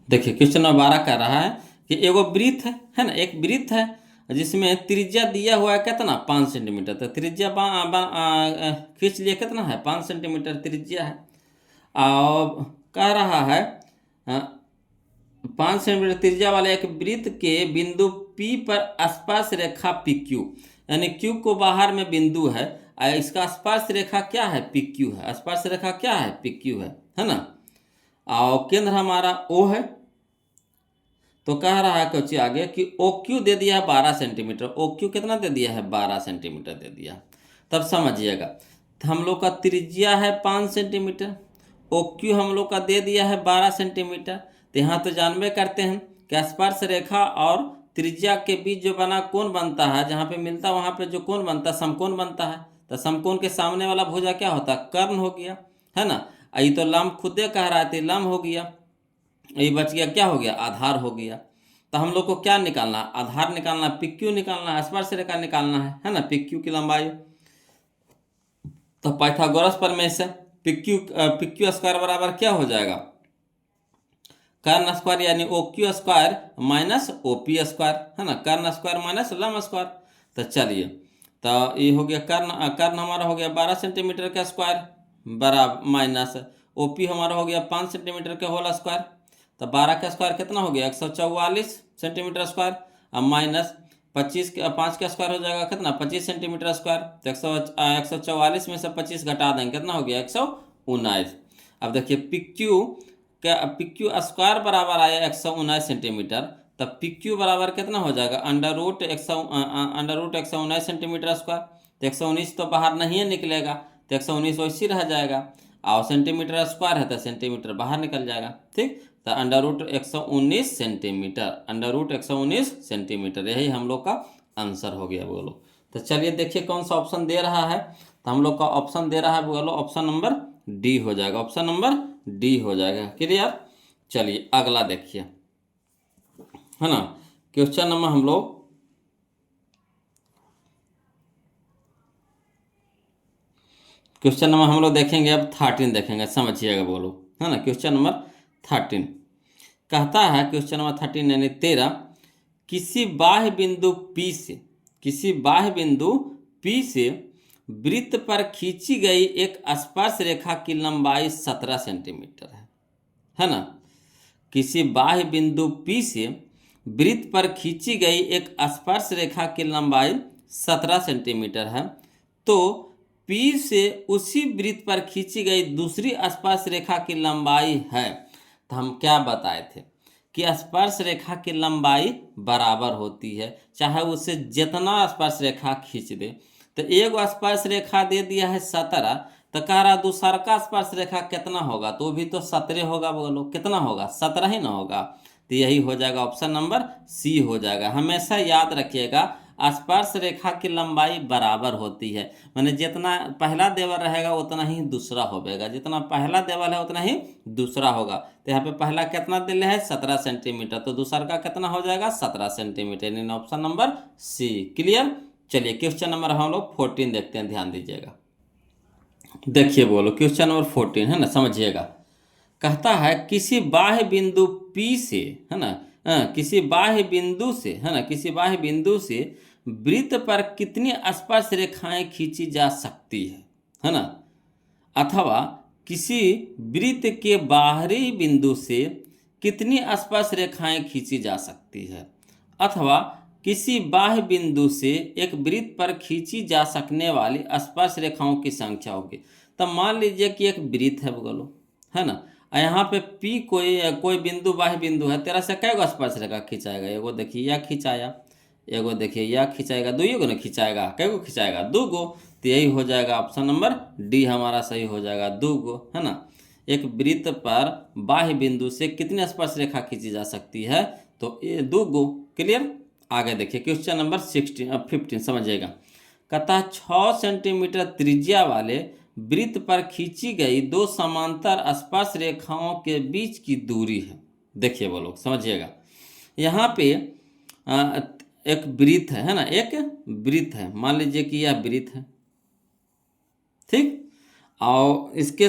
देखिए क्वेश्चन नंबर 12 कह रहा है कि एगो वृत्त है ना, एक वृत्त है जिसमें त्रिज्या दिया हुआ है कितना 5 सेंटीमीटर। तो त्रिज्या खींच लिए कितना है 5 सेंटीमीटर त्रिज्या है। और कह रहा है 5 सेंटीमीटर त्रिज्या वाले एक वृत्त के बिंदु P पर स्पर्श रेखा PQ, यानी Q को बाहर में बिंदु है, इसका स्पर्श रेखा क्या है PQ है, स्पर्श रेखा क्या है PQ है ना। और केंद्र हमारा O है। तो कह रहा है कुछ आगे कि OQ दे दिया है 12 सेंटीमीटर, OQ कितना दे दिया है 12 सेंटीमीटर दे दिया। तब समझिएगा, तो हम लोग का त्रिज्या है 5 सेंटीमीटर, OQ हम लोग का दे दिया है 12 सेंटीमीटर। तो यहाँ तो जानबे करते हैं कि स्पर्श रेखा और त्रिज्या के बीच जो बना कोण बनता है, जहाँ पे मिलता वहाँ पे जो कोण बनता है समकोण बनता है। तो समकोण के सामने वाला भुजा क्या होता है, कर्ण हो गया, है ना। ये तो लंब खुदे कह रहा है, लंब हो गया, ये बच गया क्या हो गया, आधार हो गया। तो हम लोग को क्या निकालना, आधार निकालना, PQ निकालना है, स्पर्श रेखा निकालना है ना, PQ की लंबाई। तो पाइथागोरस प्रमेय से PQ स्क्वायर बराबर क्या हो जाएगा, कर्ण स्क्वायर यानी OQ square minus OP square, है ना, कर्ण स्क्वायर माइनस लंब स्क्वायर। तो चलिए, तो ये हो गया कर्ण हमारा हो गया 12 सेंटीमीटर का स्क्वायर बराबर माइनस OP हमारा हो गया 5 सेंटीमीटर का होल स्क्वायर। तो 12 का स्क्वायर कितना हो गया 144 सेंटीमीटर स्क्वायर, अब माइनस 5 का स्क्वायर हो जाएगा कितना 25 सेंटीमीटर स्क्वायर। तो 144 में से 25 घटा देंगे कितना हो गया 119। अब देखिए PQ स्क्वायर बराबर आया 119 सेंटीमीटर, तब PQ बराबर कितना हो जाएगा अंडर रूट 119 सेंटीमीटर स्क्वायर। तो 119 तो बाहर नहीं निकलेगा, तो 119 वैसे रह जाएगा, और सेंटीमीटर स्क्वायर है तो सेंटीमीटर बाहर निकल जाएगा। ठीक, तो under root 119 centimetre, under root 119 centimetre, यही हम लोग का आंसर हो गया बोलो। तो चलिए देखिए कौन सा ऑप्शन दे रहा है। तो हम लोग का ऑप्शन दे रहा है बोलो ऑप्शन नंबर डी हो जाएगा, ऑप्शन नंबर डी हो जाएगा। क्लियर, चलिए अगला देखिए, है ना। क्वेश्चन नंबर हम लोग देखेंगे अब 13 देखेंगे, समझिएगा बोलो, है ना। क्वेश्चन नंबर 13 कहता है, क्वेश्चन नंबर 13 यानी 13, किसी बाह्य बिंदु P से वृत्त पर खींची गई एक स्पर्श रेखा की लंबाई 17 सेंटीमीटर है ना। किसी बाह्य बिंदु P से वृत्त पर खींची गई एक स्पर्श रेखा की लंबाई 17 सेंटीमीटर है, तो P से उसी वृत्त पर खींची गई दूसरी स्पर्श रेखा की लंबाई है। तो हम क्या बताए थे कि स्पर्श रेखा की लंबाई बराबर होती है, चाहे उससे जितना स्पर्श रेखा खींच दे। तो एक स्पर्श रेखा दे दिया है 17, तो कह रहा दूसरा का स्पर्श रेखा कितना होगा, तो भी तो 17 होगा। बोलो कितना होगा, 17 ही ना होगा। तो यही हो जाएगा ऑप्शन नंबर सी हो जाएगा। हमेशा याद रखिएगा स्पर्श रेखा की लंबाई बराबर होती है, माने जितना पहला देवल रहेगा उतना ही दूसरा होगा, जितना पहला देवल है उतना ही दूसरा होगा। तो यहाँ पे पहला कितना दिल है 17 सेंटीमीटर, तो दूसरा का कितना हो जाएगा 17 सेंटीमीटर, यानी ऑप्शन नंबर सी। क्लियर। चलिए क्वेश्चन नंबर हम लोग 14 देखते हैं, ध्यान दीजिएगा। देखिए बोलो क्वेश्चन नंबर 14 है ना, समझिएगा। कहता है किसी बाह्य बिंदु P से, है ना, किसी बाह्य बिंदु से, है ना, किसी बाह्य बिंदु से वृत्त पर कितनी स्पर्श रेखाएं खींची जा सकती है ना, अथवा किसी वृत्त के बाहरी बिंदु से कितनी स्पर्श रेखाएं खींची जा सकती है, अथवा किसी बाह्य बिंदु से एक वृत्त पर खींची जा सकने वाली स्पर्श रेखाओं की संख्या होगी। तब मान लीजिए कि एक वृत्त है बोलो, है ना, यहाँ पे P कोई बिंदु बाह्य बिंदु है, तेरा से कै गो स्पर्श रेखा खिंचाएगा, एगो देखिए यह खिंचाया, एगो देखिए यह खिंचाएगा, दो गो ना खिंचाएगा, कै गो खिंचाएगा, 2 गो। तो यही हो जाएगा ऑप्शन नंबर डी हमारा सही हो जाएगा, 2 गो, है ना। एक वृत्त पर बाह्य बिंदु से कितनी स्पर्श रेखा खींची जा सकती है, तो ये 2 गो। क्लियर। आगे देखिए क्वेश्चन नंबर 15 समझिएगा। कहता 6 सेंटीमीटर त्रिज्या वाले वृत्त पर खींची गई 2 समांतर स्पर्श रेखाओं के बीच की दूरी है। देखिए बोलो समझिएगा, यहाँ पे एक वृत्त है ना, एक वृत्त है, मान लीजिए कि यह वृत्त है, ठीक, और इसके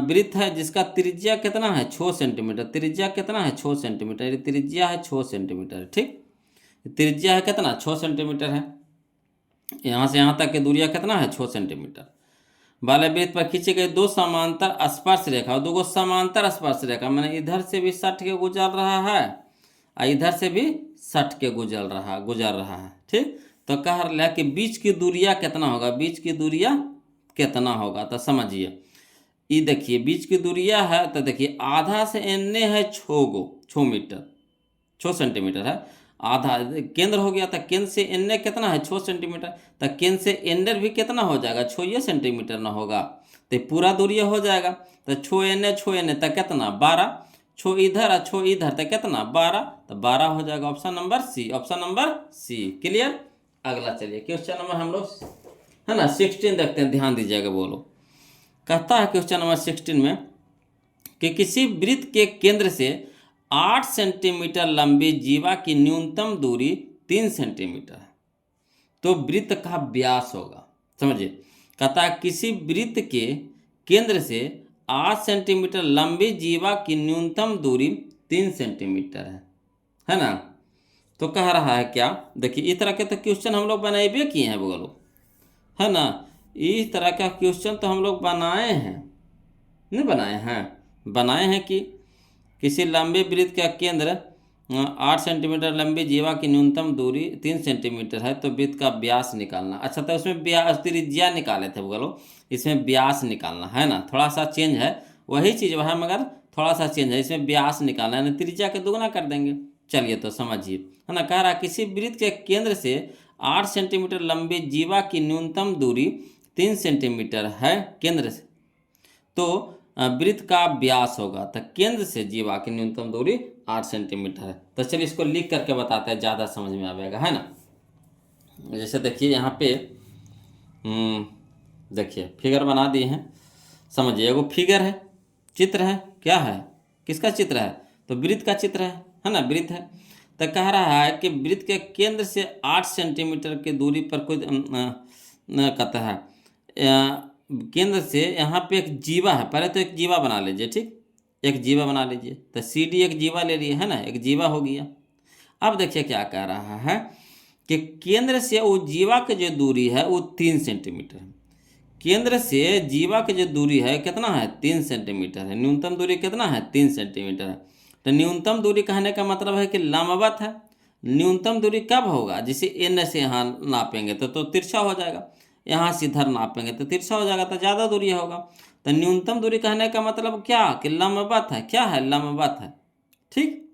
वृत्त है जिसका त्रिज्या कितना है 6 सेंटीमीटर, त्रिज्या कितना है 6 सेंटीमीटर, त्रिज्या है 6 सेंटीमीटर, ठीक, त्रिज्या है कितना 6 सेंटीमीटर है, यहाँ से यहाँ तक की दूरिया कितना है 6 सेंटीमीटर। वाले वृत्त पर खींची गई 2 समांतर स्पर्श रेखा, 2 समांतर स्पर्श रेखा, मैंने इधर से भी सट के गुजर रहा है और इधर से भी सट के गुजर रहा है, ठीक। तो कह रहा है कि बीच की दूरिया कितना होगा, बीच की दूरिया कितना होगा, तो समझिए ये देखिए बीच की दूरिया है, तो देखिए आधा से एन्ने है 6 सेंटीमीटर है, आधा केंद्र हो गया, तो केंद्र से एन्ने कितना है 6 सेंटीमीटर, तो केंद्र से एंडर भी कितना हो जाएगा 6 सेंटीमीटर ना होगा, तो पूरा दूरिया हो जाएगा। तो 6 एन्ने तो कितना 12, 6 इधर और 6 इधर तो कितना 12, तो 12 हो जाएगा option number C, option number C. Clear. अगला चलिए क्वेश्चन नंबर हम लोग है ना 16 देखते हैं, ध्यान दीजिएगा। बोलो कहता है क्वेश्चन नंबर 16 में कि किसी वृत्त के केंद्र से 8 सेंटीमीटर लंबी जीवा की न्यूनतम दूरी 3 सेंटीमीटर है, तो वृत्त का व्यास होगा। समझिए, कहता है किसी वृत्त के केंद्र से 8 सेंटीमीटर लंबी जीवा की न्यूनतम दूरी 3 सेंटीमीटर है ना। तो कह रहा है क्या, देखिए इस तरह के तो क्वेश्चन हम लोग बनाए किए हैं बोलो, है ना, इस तरह का क्वेश्चन तो हम लोग बनाए हैं, नहीं बनाए हैं, बनाए हैं कि किसी लंबे वृत्त का केंद्र 8 सेंटीमीटर लंबी जीवा की न्यूनतम दूरी 3 सेंटीमीटर है, तो वृत्त का व्यास निकालना। अच्छा, तो उसमें व्यास त्रिज्या निकाले थे बोलो, इसमें व्यास निकालना है ना, थोड़ा सा चेंज है, वही चीज़ वह मगर थोड़ा सा चेंज है, इसमें व्यास निकालना है, त्रिज्या के दुगना कर देंगे। चलिए तो समझिए, है ना, कह रहा किसी वृत्त के केंद्र से 8 सेंटीमीटर लंबी जीवा की न्यूनतम दूरी 3 सेंटीमीटर है केंद्र से, तो वृत्त का व्यास होगा, तो केंद्र से जीवा की न्यूनतम दूरी 8 सेंटीमीटर है। तो चलिए इसको लिख करके बताते हैं, ज़्यादा समझ में आएगा, है ना। जैसे देखिए यहाँ पे देखिए फिगर बना दिए हैं, समझिए, एगो फिगर है, चित्र है, क्या है, किसका चित्र है, तो वृत्त का चित्र है ना, वृत्त है। तो कह रहा है कि वृत्त के केंद्र से 8 सेंटीमीटर की दूरी पर कोई कहता है केंद्र से यहाँ पे एक जीवा है, पहले तो एक जीवा बना लीजिए, ठीक, एक जीवा बना लीजिए, तो CD एक जीवा ले लिए, है ना, एक जीवा हो गया। अब देखिए क्या कह रहा है कि केंद्र से वो जीवा की जो दूरी है वो 3 सेंटीमीटर है, केंद्र से जीवा की जो दूरी है कितना है 3 सेंटीमीटर है, न्यूनतम दूरी कितना है 3 सेंटीमीटर है। तो न्यूनतम दूरी कहने का मतलब है कि लंबवत है, न्यूनतम दूरी कब होगा, जिसे N से यहाँ नापेंगे तो तिरछा हो जाएगा, यहाँ से इधर नापेंगे तो तिरछा हो जाएगा, तो ज़्यादा दूरी होगा। तो न्यूनतम दूरी कहने का मतलब क्या कि लंबवत है, क्या है, लंबवत है। ठीक,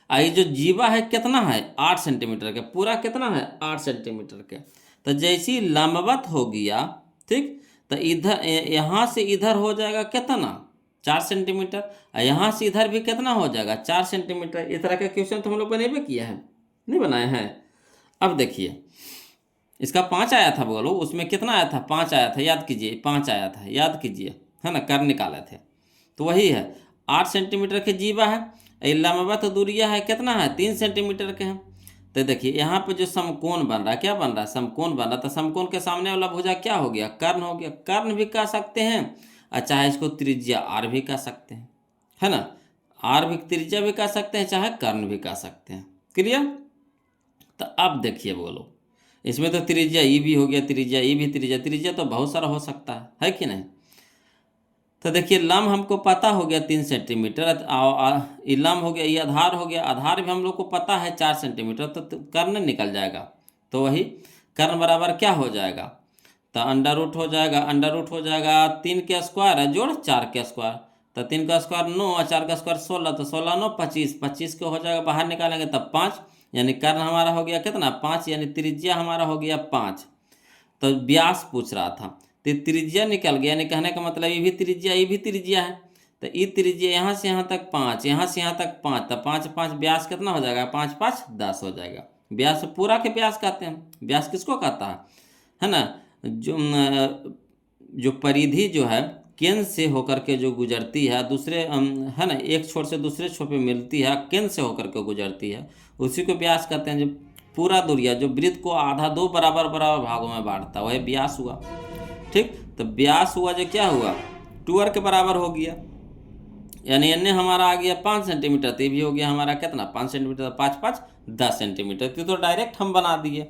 आई जो जीवा है कितना है 8 सेंटीमीटर के, पूरा कितना है 8 सेंटीमीटर के। तो जैसी लंबवत हो गया, ठीक, तो इधर यहाँ से इधर हो जाएगा कितना 4 सेंटीमीटर, और यहाँ से इधर भी कितना हो जाएगा 4 सेंटीमीटर। इस तरह का क्वेश्चन तो हम लोग बनेबे किया है, नहीं बनाए हैं। अब देखिए इसका 5 आया था, बोलो उसमें कितना आया था 5 आया था, याद कीजिए 5 आया था, याद कीजिए, है ना, कर निकाले थे। तो वही है 8 सेंटीमीटर के जीवा है, लंबवत दूरिया है कितना है 3 सेंटीमीटर के हैं। तो देखिए यहाँ पे जो समकोण बन रहा है, क्या बन रहा है, समकोण बन रहा है। तो समकोण के सामने वाला भुजा क्या हो गया, कर्ण हो गया। कर्ण भी कह सकते हैं, और चाहे इसको त्रिज्या आर भी कह सकते हैं, है ना, आर भी त्रिज्या भी कह सकते हैं, चाहे कर्ण भी कह सकते हैं। क्लियर। तो अब देखिए बोलो, इसमें तो त्रिज्या ई भी हो गया, त्रिज्या ई भी, त्रिज्या तो बहुत सारा हो सकता है कि नहीं। तो देखिए लंब हमको पता हो गया 3 सेंटीमीटर, ये लंब हो गया, ये आधार हो गया, आधार भी हम लोग को पता है 4 सेंटीमीटर, तो कर्ण निकल जाएगा। तो वही कर्ण बराबर क्या हो जाएगा, तो अंडर रूट हो जाएगा, अंडर रूट हो जाएगा 3 के स्क्वायर है जोड़ 4 के स्क्वायर, तो 3 का स्क्वायर 9 और 4 का स्क्वायर 16, तो 16 9 25, 25 को हो जाएगा बाहर निकालेंगे तब 5, यानी कर्ण हमारा हो गया कितना 5, यानी त्रिज्या हमारा हो गया 5। तो व्यास पूछ रहा था, तो त्रिज्या निकल गया, यानी कहने का मतलब ये भी त्रिज्या, ये भी त्रिज्या है। तो ये त्रिज्या यहाँ से यहाँ तक 5, यहाँ से यहाँ तक 5, तो 5 5 व्यास कितना हो जाएगा, 5 5 10 हो जाएगा। व्यास पूरा के व्यास कहते हैं। व्यास किसको कहता है ना, जो परिधि जो है केंद्र से होकर के जो गुजरती है दूसरे, है ना, एक छोर से दूसरे छोर पे मिलती है, केंद्र से होकर के गुजरती है, उसी को व्यास कहते हैं। जो पूरा दूरिया जो वृत्त को आधा 2 बराबर बराबर भागों में बांटता है वह व्यास हुआ। ठीक, तो व्यास हुआ जो क्या हुआ 2r के बराबर हो गया, यानी एन हमारा आ गया 5 सेंटीमीटर, तो ये भी हो गया हमारा कितना 5 सेंटीमीटर, 5 5 10 सेंटीमीटर। तो डायरेक्ट हम बना दिए।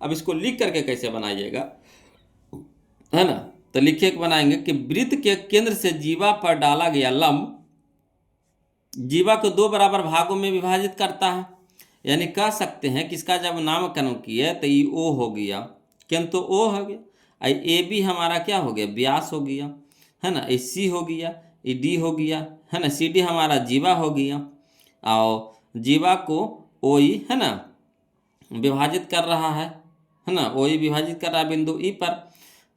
अब इसको लिख करके कैसे बनाइएगा, है ना, तो लिखे के बनाएंगे कि वृत्त के केंद्र से जीवा पर डाला गया लंब जीवा को 2 बराबर भागों में विभाजित करता है। यानी कह सकते हैं कि इसका जब नामकरण किए तो ये ओ हो गया, केंद्र तो ओ हो गया, ए बी हमारा क्या हो गया व्यास हो गया, है ना, ए सी हो गया, ए डी हो गया, है ना, सी डी हमारा जीवा हो गया, और जीवा को ओ ई, है ना, विभाजित कर रहा है ना, ओ ई विभाजित कर रहा है बिंदु ई पर।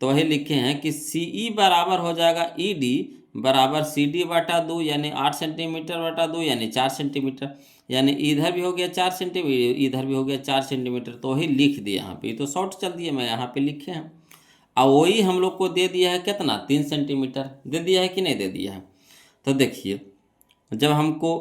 तो वही लिखे हैं कि सी ई बराबर हो जाएगा ई डी बराबर सी डी बटा 2, यानी 8 सेंटीमीटर बटा 2, यानी 4 सेंटीमीटर, यानी इधर भी हो गया 4 सेंटीमीटर, इधर भी हो गया 4 सेंटीमीटर। तो वही लिख दिया यहाँ पे, तो शॉर्ट चल दिया, मैं यहाँ पे लिखे हैं। और वही हम लोग को दे दिया है कितना 3 सेंटीमीटर दे दिया है कि नहीं दे दिया है। तो देखिए जब हमको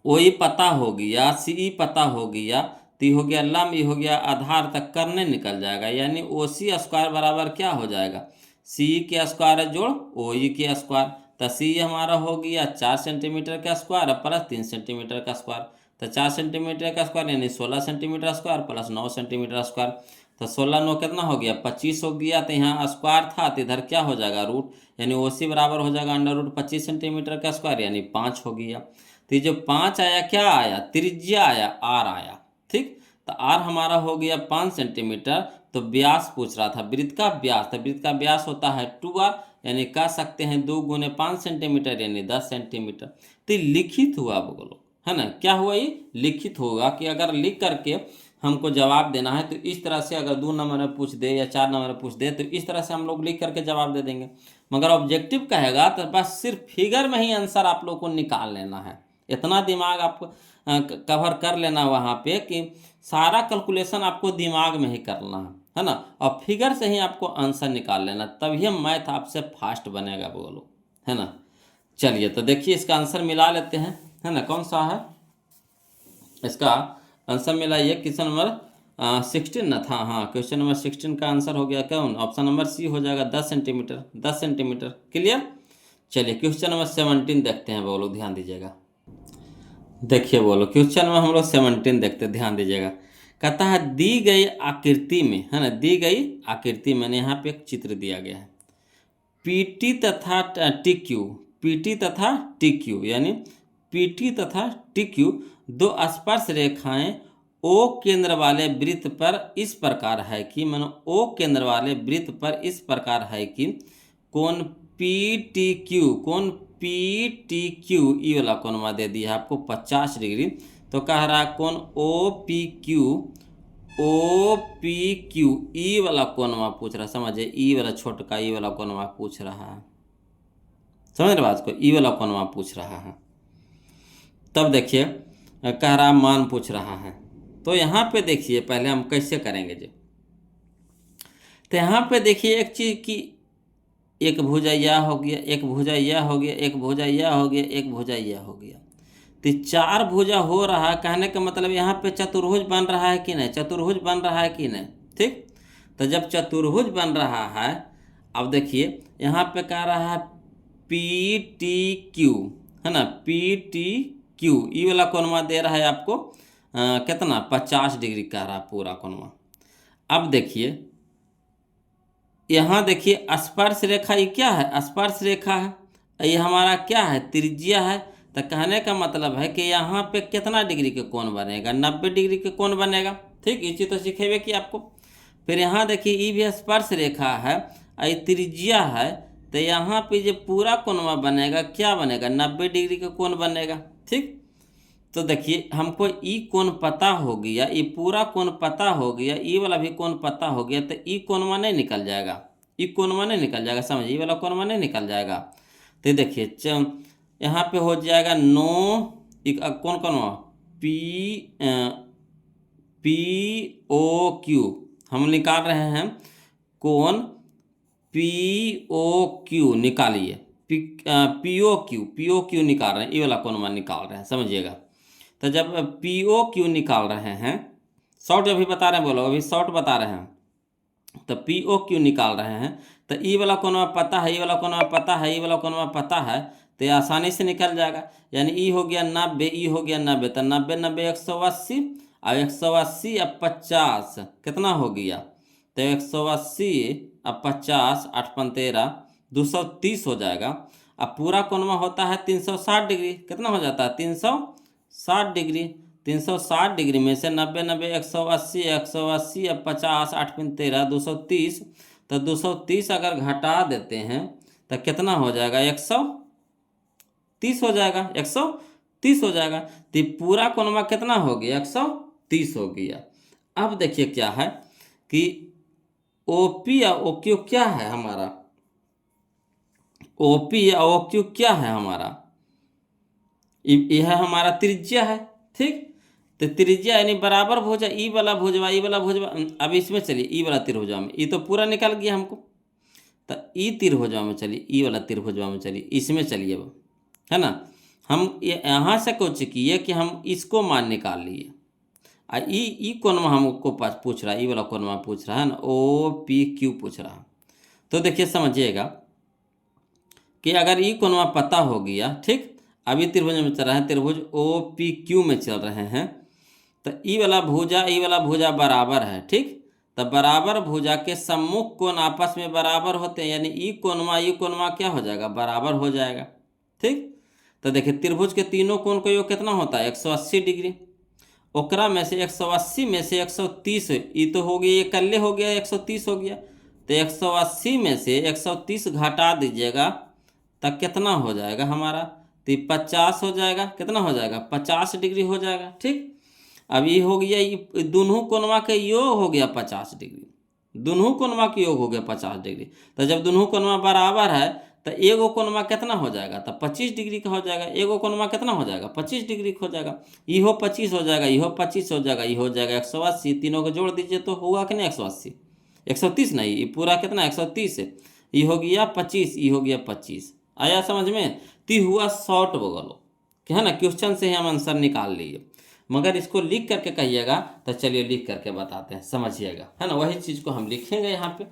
वही पता हो गया, सी ई पता हो गया, तो ये हो गया लंब, ये हो गया आधार, तक करने निकल जाएगा, यानी ओ सी स्क्वायर बराबर क्या हो जाएगा सी ई के स्क्वायर जोड़ ओ ई के स्क्वायर। तो सी हमारा हो गया 4 सेंटीमीटर का स्क्वायर प्लस 3 सेंटीमीटर का स्क्वायर, तो 4 सेंटीमीटर का स्क्वायर यानी 16 centimetre square plus 9 centimetre square. तो 16 9 कितना हो गया 25 हो गया, तो यहाँ स्क्वायर था तो इधर क्या हो जाएगा रूट, यानी ओ सी बराबर हो जाएगा अंडर रूट 25 सेंटीमीटर का स्क्वायर, यानी 5 हो गया। तो ये जो 5 आया क्या आया त्रिज्या आया, आर आया। ठीक, तो आर हमारा हो गया 5 सेंटीमीटर। तो व्यास पूछ रहा था वृत्त का व्यास, तो वृत्त का व्यास होता है 2r, यानी कह सकते हैं 2 गुने 5 सेंटीमीटर यानी 10 सेंटीमीटर। तो लिखित हुआ बोलो, है ना, क्या हुआ ये लिखित होगा। कि अगर लिख करके हमको जवाब देना है तो इस तरह से, अगर 2 नंबर में पूछ दे या 4 नंबर में पूछ दे तो इस तरह से हम लोग लिख करके जवाब दे देंगे। मगर ऑब्जेक्टिव कहेगा तो बस सिर्फ फिगर में ही आंसर आप लोग को निकाल लेना है। इतना दिमाग आप कवर कर लेना वहाँ पे कि सारा कैलकुलेशन आपको दिमाग में ही करना है ना, और फिगर से ही आपको आंसर निकाल लेना, तभी मैथ आपसे फास्ट बनेगा बोलो, है ना। चलिए तो देखिए इसका आंसर मिला लेते हैं, है ना, कौन सा है इसका आंसर मिलाइए। क्वेश्चन नंबर 16 ना था, हाँ क्वेश्चन नंबर 16 का आंसर हो गया कौन, ऑप्शन नंबर सी हो जाएगा 10 सेंटीमीटर, 10 सेंटीमीटर। क्लियर। चलिए क्वेश्चन नंबर 17 देखते हैं बोलो, ध्यान दीजिएगा। देखिए बोलो क्वेश्चन में हम लोग 17 देखते, ध्यान दीजिएगा। कहता है दी गई आकृति में, है ना, दी गई आकृति में यहाँ पे एक चित्र दिया गया है, पीटी तथा टीक्यू, पीटी तथा टीक्यू, यानी पीटी तथा टीक्यू 2 स्पर्श रेखाएं ओ केंद्र वाले वृत्त पर इस प्रकार है कि मानो ओ केंद्र वाले वृत्त पर इस प्रकार है कि कोण पी टी क्यू ई वाला कोणवा दे दिया है आपको 50 डिग्री। तो कह रहा है कोण ओ पी क्यू ई वाला कोणवा पूछ रहा है, समझे, ई वाला छोटका ई वाला कोणवा पूछ रहा है, समझ रहे बात को, ई वाला कोणवा पूछ रहा है। तब देखिए कह रहा मान पूछ रहा है। तो यहाँ पे देखिए पहले हम कैसे करेंगे जी। तो यहाँ पे देखिए एक चीज़ की एक भुजा यह हो गया, एक भुजा यह हो गया, एक भुजा यह हो गया, एक भुजा यह हो गया। तो 4 भुजा हो रहा है, कहने का मतलब यहाँ पे चतुर्भुज बन रहा है कि नहीं, चतुर्भुज बन रहा है कि नहीं, ठीक। तो जब चतुर्भुज बन रहा है, अब देखिए यहाँ पे कह रहा है पी टी क्यू, है ना, पी टी क्यू ई वाला कोणवा दे रहा है आपको कितना 50 डिग्री कह रहा है पूरा कोणवा। अब देखिए यहाँ देखिए स्पर्श रेखा ये क्या है, स्पर्श रेखा है, ये हमारा क्या है, त्रिज्या है। तो कहने का मतलब है कि यहाँ पे कितना डिग्री के कोण बनेगा, 90 डिग्री के कोण बनेगा, ठीक। ये चीज़ तो सिखेबे कि आपको। फिर यहाँ देखिए ये भी स्पर्श रेखा है, ये त्रिज्या है। तो यहाँ पे जो पूरा कोणवा बनेगा क्या बनेगा, 90 डिग्री के कोण बनेगा, ठीक। तो देखिए हमको ई कोण पता हो गया, ये पूरा कोण पता हो गया, ई वाला भी कोण पता हो गया। तो ई कोणवा नहीं निकल जाएगा, ई कोणवा नहीं निकल जाएगा, समझिए, ई वाला कोणवा नहीं निकल जाएगा। तो देखिए यहाँ पे हो जाएगा 9 कौन कोणवा पी ओ क्यू हम निकाल रहे हैं, कोण पी ओ क्यू निकालिए, पी ओ क्यू निकाल रहे हैं, ये वाला कोणवा निकाल रहे हैं, समझिएगा। तो जब पी ओ क्यू निकाल रहे हैं, शॉर्ट अभी बता रहे हैं, बोलो अभी शॉर्ट बता रहे हैं। तो पी ओ क्यू निकाल रहे हैं, तो ई वाला कोणवा पता है, ई वाला कोणवा पता है, ई वाला कोणवा पता है, तो आसानी से निकल जाएगा। यानी ई हो गया 90, ई हो गया 90, तो 90 90 180, अब 180 अब 50 कितना हो गया, तो 180 अब 50 8 × 13 230 हो जाएगा। अब पूरा कोणवा होता है 360 डिग्री, कितना हो जाता है 360 डिग्री। 360 डिग्री में से 90 90 180 180 अब 50 8 × 13 230, तो 230 अगर घटा देते हैं तो कितना हो जाएगा, 130 हो जाएगा, 130 हो जाएगा। तो पूरा कोणवा कितना हो गया, 130 हो गया। अब देखिए क्या है कि ओपी या ओक्यू क्या है हमारा, ओपी या ओक्यू क्या है हमारा, यह हमारा त्रिज्या है, ठीक। तो त्रिज्या यानी बराबर भुजा, ई वाला भुजवा, ई वाला भुजवा। अब इसमें चलिए ई वाला त्रिभुजा में, ई तो पूरा निकल गया हमको, तो ई त्रिभुजा में चलिए, ई वाला त्रिभुजा में चलिए, इसमें चलिए, अब है ना, हम यहाँ से कुछ किए कि हम इसको मान निकाल लिए। ई कोणवा हमको पास पूछ रहा है, ई वाला कोणवा पूछ रहा है ना, ओ पी क्यू पूछ रहा है। तो देखिए समझिएगा कि अगर ई कोणवा पता हो गया, ठीक, अभी त्रिभुज में चल रहे हैं, त्रिभुज ओ पी क्यू में चल रहे हैं, तो ई वाला भुजा बराबर है, ठीक। तो बराबर भुजा के सम्मुख कोण आपस में बराबर होते हैं, यानी ई कोणवा क्या हो जाएगा, बराबर हो जाएगा, ठीक। तो देखिए त्रिभुज के तीनों कोण का योग कितना होता है, 180 डिग्री। ओकरा में से 180 में से 130, ये तो हो गया, ये कल्ले हो गया, 130 हो गया। तो 180 में से 130 घटा दीजिएगा, तब कितना हो जाएगा हमारा, तो 50 हो जाएगा, कितना हो जाएगा, 50 डिग्री हो जाएगा, ठीक। अब ये हो गया, ये दोनों कोणवा के योग हो गया 50 डिग्री, दोनों कोणवा के योग हो गया 50 डिग्री। तो जब दोनों कोणवा बराबर है तो एगो कोणवा कितना हो जाएगा, तो 25 डिग्री का हो जाएगा, एगो कोणवा कितना हो जाएगा, 25 डिग्री का हो जाएगा। इहो 25 हो जाएगा, इहो 25 हो जाएगा, ये हो जाएगा 180, तीनों को जोड़ दीजिए तो होगा कि नहीं 180, 130 नहीं, ये पूरा कितना 130 है, ये हो गया 25, ये हो गया 25। आया समझ में, ती हुआ शॉर्ट बगलो कि है ना, क्वेश्चन से ही हम आंसर निकाल लिए। मगर इसको लिख करके कहिएगा, तो चलिए लिख करके बताते हैं, समझिएगा, है ना, वही चीज़ को हम लिखेंगे यहाँ पे।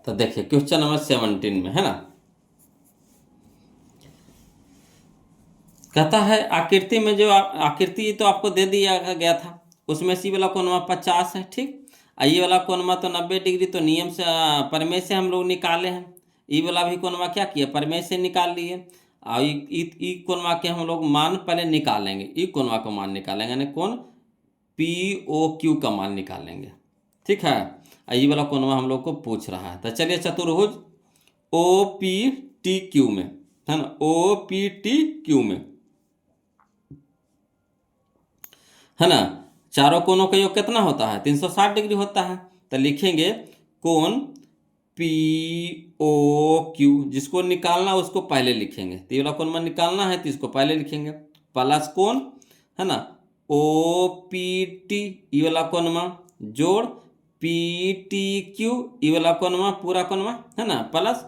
तो देखिए क्वेश्चन नंबर 17 में, है ना, कहता है आकृति में जो आकृति तो आपको दे दिया गया था, उसमें सी वाला कोणवा 50 है, ठीक। ये वाला कोणवा तो 90 डिग्री, तो नियम से प्रमेय से हम लोग निकाले हैं। ई वाला भी कोणवा क्या किया, प्रमेय से निकाल लिए। और ई कोणवा के हम लोग मान पहले निकालेंगे, ई कोणवा का मान निकालेंगे, यानी कौन POQ का मान निकालेंगे। ठीक है, ये वाला कोणवा हम लोग को पूछ रहा है। तो चलिए चतुर्भुज OPTQ में, है ना, OPTQ में, है ना, चारों कोणों का योग कितना होता है? 360 डिग्री होता है। तो लिखेंगे कोण POQ, जिसको निकालना उसको पहले लिखेंगे। तो ये वाला कोण में निकालना है तो इसको पहले लिखेंगे, प्लस कोण, है ना, OPT ये वाला कोण में जोड़ PTQ ये वाला कोण में पूरा कोण में, है ना, प्लस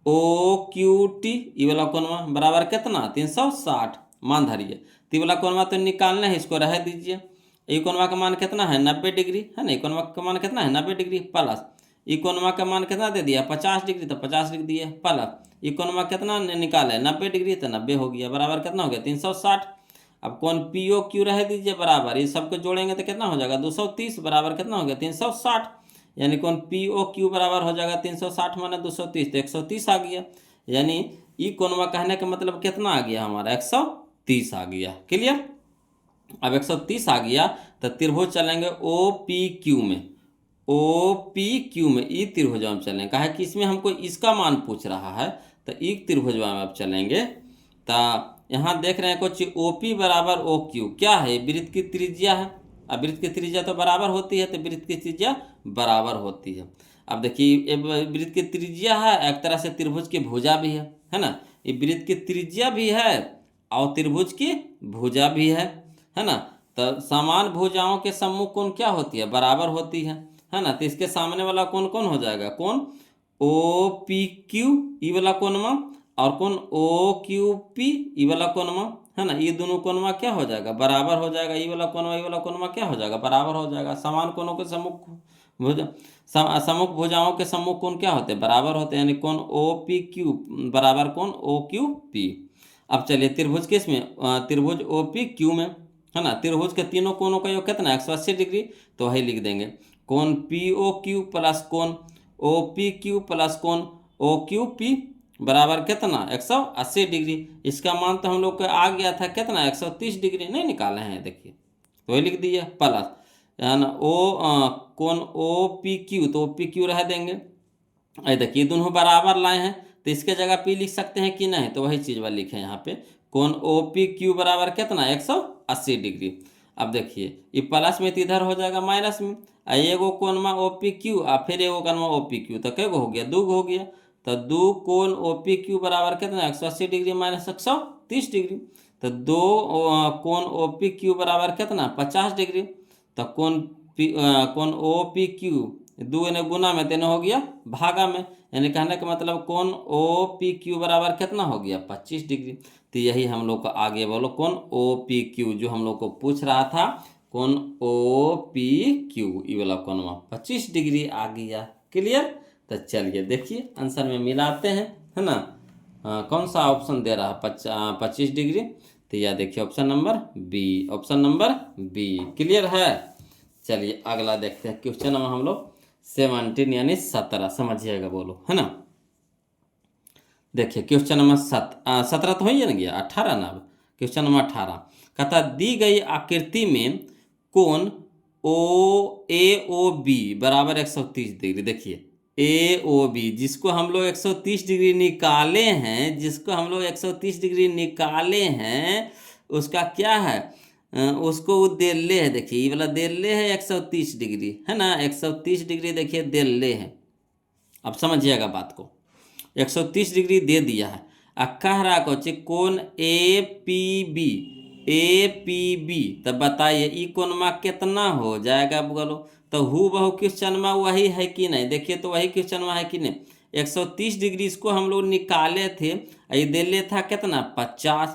OQT ये वाला कोण में बराबर कितना? 360 मान धरिए। तो ये वाला कोणवा तो निकालना है, इसको रह दीजिए। ये कोणवा का मान कितना है? 90 डिग्री, है ना। ये कोणवा का मान कितना है? 90 डिग्री, प्लस ये कोणवा का मान कितना दे दिया? 50 डिग्री, तो 50 लिख दिए, प्लस ये कोणवा कितना निकाले? 90 डिग्री, तो 90 हो गया, बराबर कितना हो गया? 360। अब कोण POQ रह दीजिए बराबर, ये सबको जोड़ेंगे तो कितना हो जाएगा? 230, बराबर कितना हो गया? 360। यानी कौन POQ बराबर हो जाएगा 360 माने 230, तो 130 आ गया। यानी ई कोणवा कहने का मतलब कितना आ गया हमारा? 130 आ गया। क्लियर? अब 130 आ गया तो त्रिभुज चलेंगे OPQ में, OPQ में ई त्रिभुज में चलेंगे। कहा कि इसमें हमको इसका मान पूछ रहा है, तो ई त्रिभुज में अब चलेंगे। तो यहाँ देख रहे हैं कुछ OP बराबर OQ क्या है? वृत्त की त्रिज्या है। अब वृत्त की त्रिज्या तो बराबर होती है, तो वृत्त की त्रिज्या बराबर होती है। अब देखिए वृत्त की त्रिज्या है, एक तरह से त्रिभुज की भुजा भी है ना। ये वृत्त की त्रिज्या भी है और त्रिभुज की भुजा भी है ना। तो समान भुजाओं के सम्मुख कोण क्या होती है? बराबर होती है ना। तो इसके सामने वाला कोण कौन हो जाएगा? कोण OPQ ई वाला कोणवा, और कोण OQP ई वाला कोणवा, है ना। ये दोनों कोणवा क्या हो जाएगा? बराबर हो जाएगा। ये वाला कोणवा ये वाला कोणवा क्या हो जाएगा? बराबर हो जाएगा। समान कोणों के सम्मुख भुजा, सम्मुख भुजाओं के सम्मुख कोण क्या होते हैं? बराबर होते हैं। यानी कोण OPQ बराबर कोण OQP। अब चलिए त्रिभुज किस में? त्रिभुज OPQ में, है ना। त्रिभुज के तीनों कोणों का योग कितना? 180 डिग्री, तो वही लिख देंगे कोण POQ प्लस कोण OPQ प्लस कोण OQP बराबर कितना? 180 डिग्री। इसका मान तो हम लोग को आ गया था कितना? 130 डिग्री नहीं निकाले हैं, देखिए तो वही लिख दिया, प्लस है ना कोण OPQ, तो OPQ रह देंगे। अरे देखिए दोनों बराबर लाए हैं, तो इसके जगह P लिख सकते हैं कि नहीं? तो वही चीज़ वाला लिखे यहाँ पे, कोण OPQ बराबर कितना? 180 डिग्री। अब देखिए ये प्लस में तो इधर हो जाएगा माइनस में, एगो कोण में OPQ और फिर एगो कोण में OPQ, तो कैगो हो गया? 2 हो गया। तो 2 कोण OPQ बराबर कितना? 180 डिग्री माइनस 130 डिग्री। तो 2 कोण OPQ बराबर कितना? 50 डिग्री। तो कोण OPQ 2 ने गुना में 3 हो गया भागा में, यानी कहने का मतलब कोण OPQ बराबर कितना हो गया? 25 डिग्री। तो यही हम लोग को आगे बोलो कोण OPQ जो हम लोग को पूछ रहा था, कोण OPQ ये वाला कोण 25 डिग्री आ गया। क्लियर? तो चलिए देखिए आंसर में मिलाते हैं, है ना। कौन सा ऑप्शन दे रहा है? 25 डिग्री। तो यह देखिए option number B, option number B. Clear है? चलिए अगला देखते हैं क्वेश्चन नंबर हम लोग 17 यानी 17, समझिएगा बोलो, है ना। देखिए क्वेश्चन नंबर 17 तो हो ही ना गया, 18 ना। अब क्वेश्चन नंबर 18 कहता दी गई आकृति में कोण AOB बराबर 130 डिग्री। देखिए AOB जिसको हम लोग 130 डिग्री निकाले हैं, जिसको हम लोग 130 डिग्री निकाले हैं, उसका क्या है? उसको वो देल्ले है। देखिए ये वाला देल्ले है 130 डिग्री, है ना। 130 डिग्री देखिए देल्ले है। अब समझिएगा बात को, 130 डिग्री दे दिया है। कह रहा है कोण APB, तब बताइए ई कोणमा कितना हो जाएगा? बोलो तो हु बहु क्वेश्चन में वही है कि नहीं? देखिए तो वही क्वेश्चन में है कि नहीं? 130 डिग्री इसको हम लोग निकाले थे, ये देले था कितना? 50।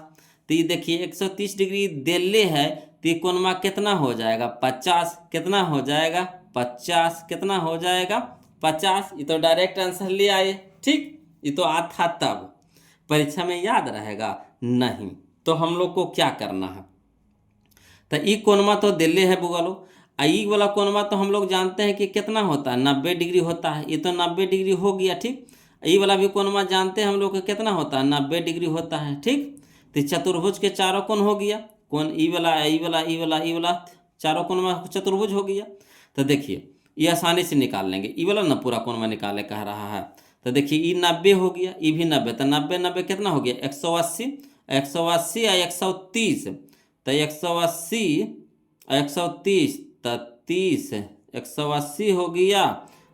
तो ये देखिए 130 डिग्री देले है, तो ये कोणमा कितना हो जाएगा? 50। कितना हो जाएगा? 50। कितना हो जाएगा? 50। ये तो डायरेक्ट आंसर ले आए। ठीक, ये तो आता तब परीक्षा में याद रहेगा नहीं। तो हम लोग को क्या करना है? तो ई कोणमा तो दिल्ली है बुगलो, ई वाला कोणमा तो हम लोग जानते हैं कि कितना होता है? 90 डिग्री होता है। ये तो 90 डिग्री हो गया। ठीक, ई वाला भी कोणमा जानते हैं हम लोग को कितना होता है, 90 डिग्री होता है। ठीक, तो चतुर्भुज के चारों कोण हो गया, कोण ई वाला, ई वाला, ई वाला, ई वाला, चारों कोण में चतुर्भुज हो गया। तो देखिए ये आसानी से निकाल लेंगे, ई वाला ना पूरा कोण में निकाले कह रहा है। तो देखिए ई 90 हो गया, ई भी 90, तो 90 90 कितना हो गया 180, 180 और 130, तो 180 130 तो 30, 180 हो गया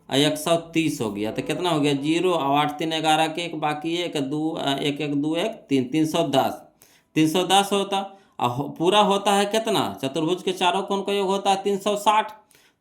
और 130 हो गया, तो कितना हो गया 0 और 8 3 11 के एक बाकी 1 2 1 1 2 1 3, 310, 310 होता। और पूरा होता है कितना, चतुर्भुज के चारों कोण का योग होता है 360,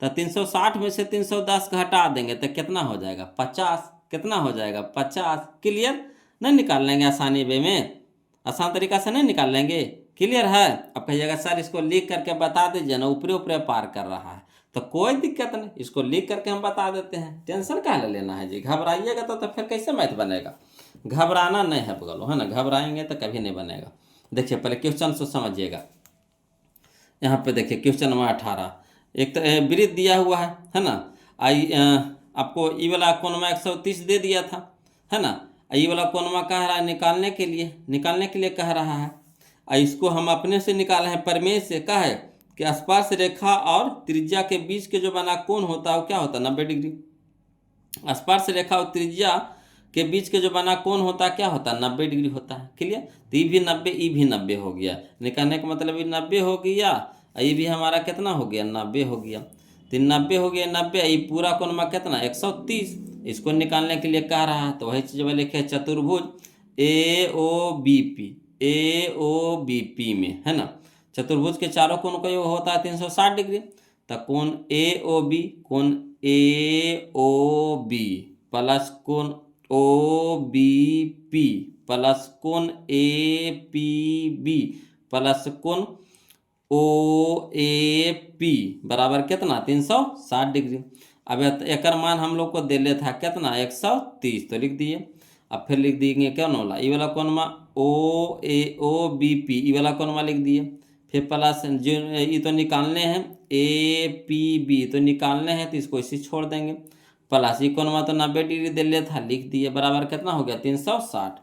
तो 360 में से 310 घटा देंगे तो कितना हो जाएगा 50, कितना हो जाएगा 50। क्लियर, नहीं निकाल लेंगे आसानी वे में, आसान तरीका से नहीं निकाल लेंगे। क्लियर है। अब कहिएगा सर इसको लिख करके बता दीजिए ना, ऊपरे ऊपरे पार कर रहा है, तो कोई दिक्कत नहीं, इसको लिख करके हम बता देते हैं, टेंशन काहे लेना है जी, घबराइएगा तो फिर कैसे मैथ बनेगा। घबराना नहीं है बोलो, है ना, घबराएंगे तो कभी नहीं बनेगा। देखिए पहले क्वेश्चन को समझिएगा। यहाँ पे देखिए क्वेश्चन नंबर 18, एक तो वृत्त दिया हुआ है ना, आपको ई वाला कोणमा 130 दे दिया था, है ना, ई वाला कोणमा कह रहा है निकालने के लिए कह रहा है। इसको हम अपने से निकाले हैं, प्रमेय से कहा है कि स्पर्श रेखा और त्रिज्या के बीच के जो बना कोण होता है वो क्या होता है 90 डिग्री। स्पर्श रेखा और त्रिज्या के बीच के जो बना कोण होता है क्या होता है 90 डिग्री होता है। क्लियर, तो ई भी 90, ई भी 90 हो गया, निकालने का मतलब ये 90 हो गया, ये भी हमारा कितना हो गया 90 हो गया, तो 90 हो गया, 90 ये पूरा कोणमा कितना 130, इसको निकालने के लिए कह रहा है। तो वही चीज़ लिखे चतुर्भुज AOBP, AOBP में, है ना, चतुर्भुज के चारों कोण का योग होता है 360 डिग्री, तो कोण AOB प्लस कोण OBP प्लस कोण APB प्लस कोण OAP बराबर कितना 360 डिग्री। अब एक मान हम लोग को दे लेता है कितना 130, तो लिख दिए। अब फिर लिख दिएंगे क्या वाला, ई वाला कोणमा OBP, ई वाला कोणमा लिख दिए, फिर प्लस जो ये तो निकालने हैं APB तो निकालने हैं, तो इसको इसी छोड़ देंगे, प्लस ई कोणमा तो 90 डिग्री दे लिया था, लिख दिए, बराबर कितना हो गया 360।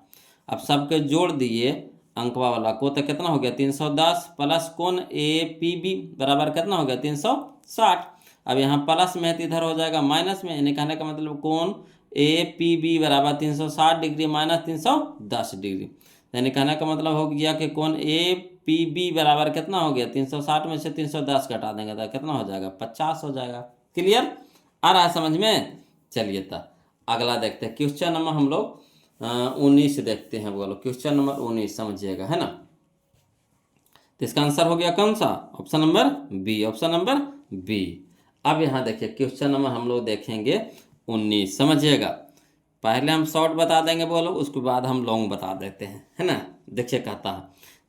अब सबके जोड़ दिए अंकवा वाला को, तो कितना हो गया 310 प्लस कोण APB बराबर कितना हो गया 360। अब यहाँ प्लस में है तो इधर हो जाएगा माइनस में, यानी कहने का मतलब कोण APB बराबर 360 डिग्री माइनस 310 डिग्री, यानी कहने का मतलब हो गया कि कोण APB बराबर कितना हो गया 360 में से 310 घटा देंगे तो कितना हो जाएगा 50 हो जाएगा। क्लियर, आ रहा है समझ में। चलिए तो अगला देखते हैं, क्वेश्चन नंबर हम लोग 19 देखते हैं। बोलो क्वेश्चन नंबर 19 समझिएगा, है ना। तो इसका आंसर हो गया कौन सा, option number B, option number B. अब यहाँ देखिए क्वेश्चन नंबर हम लोग देखेंगे 19, समझिएगा। पहले हम शॉर्ट बता देंगे बोलो, उसके बाद हम लॉन्ग बता देते हैं, है ना। देखिए कहता है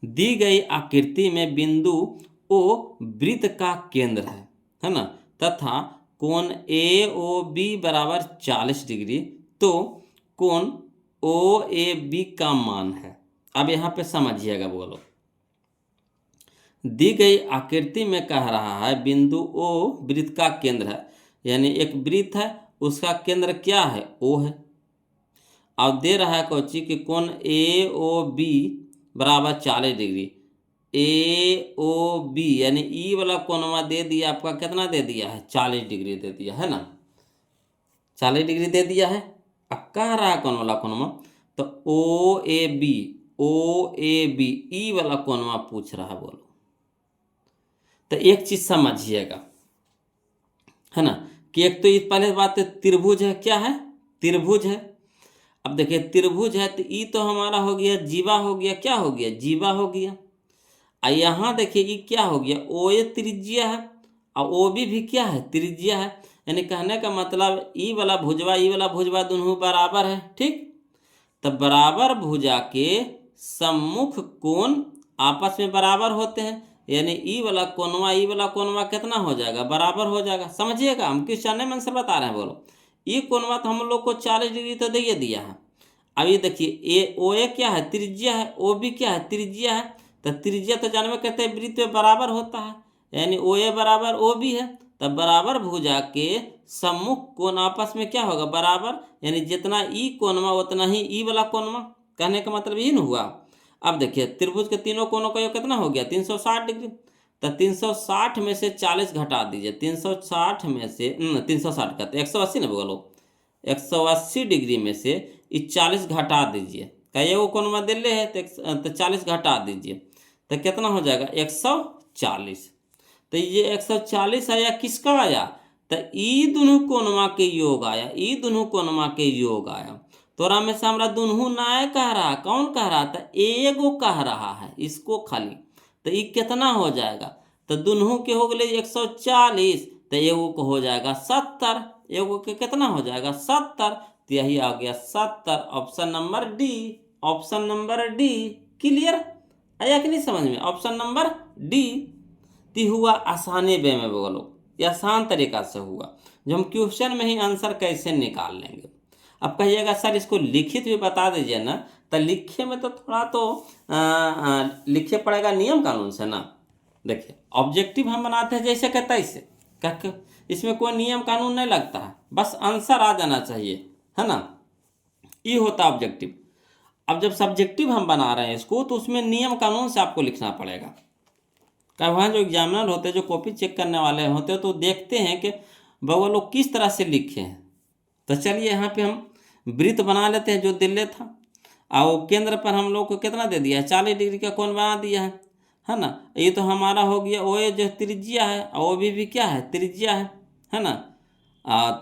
दी गई आकृति में बिंदु O वृत्त का केंद्र है ना, तथा कोण AOB बराबर 40 डिग्री, तो कोण OAB का मान है। अब यहाँ पे समझिएगा बोलो, दी गई आकृति में कह रहा है बिंदु O वृत्त का केंद्र है, यानी एक वृत्त है उसका केंद्र क्या है O है। अब दे रहा है कोची कि कोण AOB बराबर 40 डिग्री, AOB यानी ई वाला कोणमा दे दिया आपका कितना दे दिया है 40 डिग्री दे दिया है ना, 40 डिग्री दे दिया है। अब कह रहा है कौन वाला कोणमा, तो OAB ई वाला कोणमा पूछ रहा है बोलो। तो एक चीज समझिएगा, है ना, कि एक तो पहले बात त्रिभुज है, क्या है त्रिभुज है। अब देखिए त्रिभुज है तो ई तो हमारा हो गया जीवा हो गया, क्या हो गया जीवा हो गया। यहाँ देखिए ये क्या हो गया OA त्रिज्या है और OB भी क्या है त्रिज्या है, यानी कहने का मतलब ई वाला भुजवा दोनों बराबर है। ठीक, तब बराबर भुजा के सम्मुख कोण आपस में बराबर होते हैं, यानी ई वाला कोणवा कितना हो जाएगा बराबर हो जाएगा। समझिएगा, हम किस चलने में से बता रहे हैं बोलो। ई कोणवा तो हम लोग को 40 डिग्री तो दे दिया है। अब ये देखिए OA क्या है त्रिज्या है, OB क्या है त्रिज्या है, तो त्रिज्या तो जानवे कहते हैं वृत्त में बराबर होता है, यानी OA बराबर OB है, तब बराबर भुजा के सम्मुख कोण आपस में क्या होगा, बराबर, यानी जितना ई कोणवा उतना ही ई वाला कोणवा। कहने का मतलब ये न हुआ। अब देखिए त्रिभुज के तीनों कोणों का योग कितना हो गया, 360 डिग्री। तो 360 में से 40 घटा दीजिए, 360 में से 360 का 180 ना बोलो, 180 डिग्री में से ये 40 घटा दीजिए। कई एगो कोणवा दिले है तो 40 घटा दीजिए तो कितना हो जाएगा, 140। तो ये 140 आया, किसका आया, तो ई दोनों कोणवा के योग आया, ई दोनों कोणवा के योग आया। तोरा में से हमरा दुनू नाय कह रहा, कौन कह रहा था, एगो कह रहा है इसको खाली। तो ये कितना हो जाएगा, तो दुनू के हो गए 140, तो एगो को हो जाएगा 70, एगो के कितना हो जाएगा 70। तो यही आ गया 70, option number D, option number D. Clear आया कि नहीं समझ में, ऑप्शन नंबर डी। ती हुआ आसानी वे में बोलो, ये आसान तरीका से हुआ, जो हम क्वेश्चन में ही आंसर कैसे निकाल लेंगे। अब कहिएगा सर इसको लिखित भी बता दीजिए ना, तो लिखे में तो थोड़ा तो लिखे पड़ेगा नियम कानून से ना। देखिए ऑब्जेक्टिव हम बनाते हैं जैसे कहता है तैसे, क्या इसमें कोई नियम कानून नहीं लगता है, बस आंसर आ जाना चाहिए, है ना, ये होता ऑब्जेक्टिव। अब जब सब्जेक्टिव हम बना रहे हैं इसको, तो उसमें नियम कानून से आपको लिखना पड़ेगा। क्या वहाँ जो एग्जामिनर होते हैं, जो कॉपी चेक करने वाले होते हैं, तो देखते हैं कि वो लोग किस तरह से लिखे हैं। तो चलिए यहाँ पे हम वृत्त बना लेते हैं जो दिल्ले था, और केंद्र पर हम लोग को कितना दे दिया है, 40 डिग्री का कोण बना दिया है ना। ये तो हमारा हो गया ओ ए जो त्रिज्या है, और ओ बी भी क्या है, त्रिज्या है ना।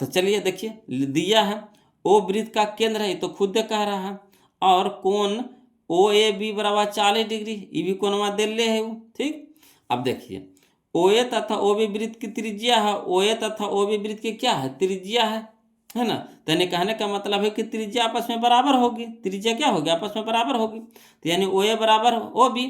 तो चलिए देखिए दिया है ओ वृत्त का केंद्र है, ये तो खुद कह रहा है, और कोण ओ ए बी बराबर 40 डिग्री, ये भी कोणवा दिल्ले है वो, ठीक। अब देखिए ओ ए तथा ओ बी वृत्त की त्रिज्या है, ओ ए तथा ओ बी वृत्त की क्या है, त्रिज्या है ना। तो यानी कहने का मतलब है कि त्रिज्या आपस में बराबर होगी, त्रिज्या क्या होगी, आपस में बराबर होगी। तो यानी ओ ए बराबर ओ बी,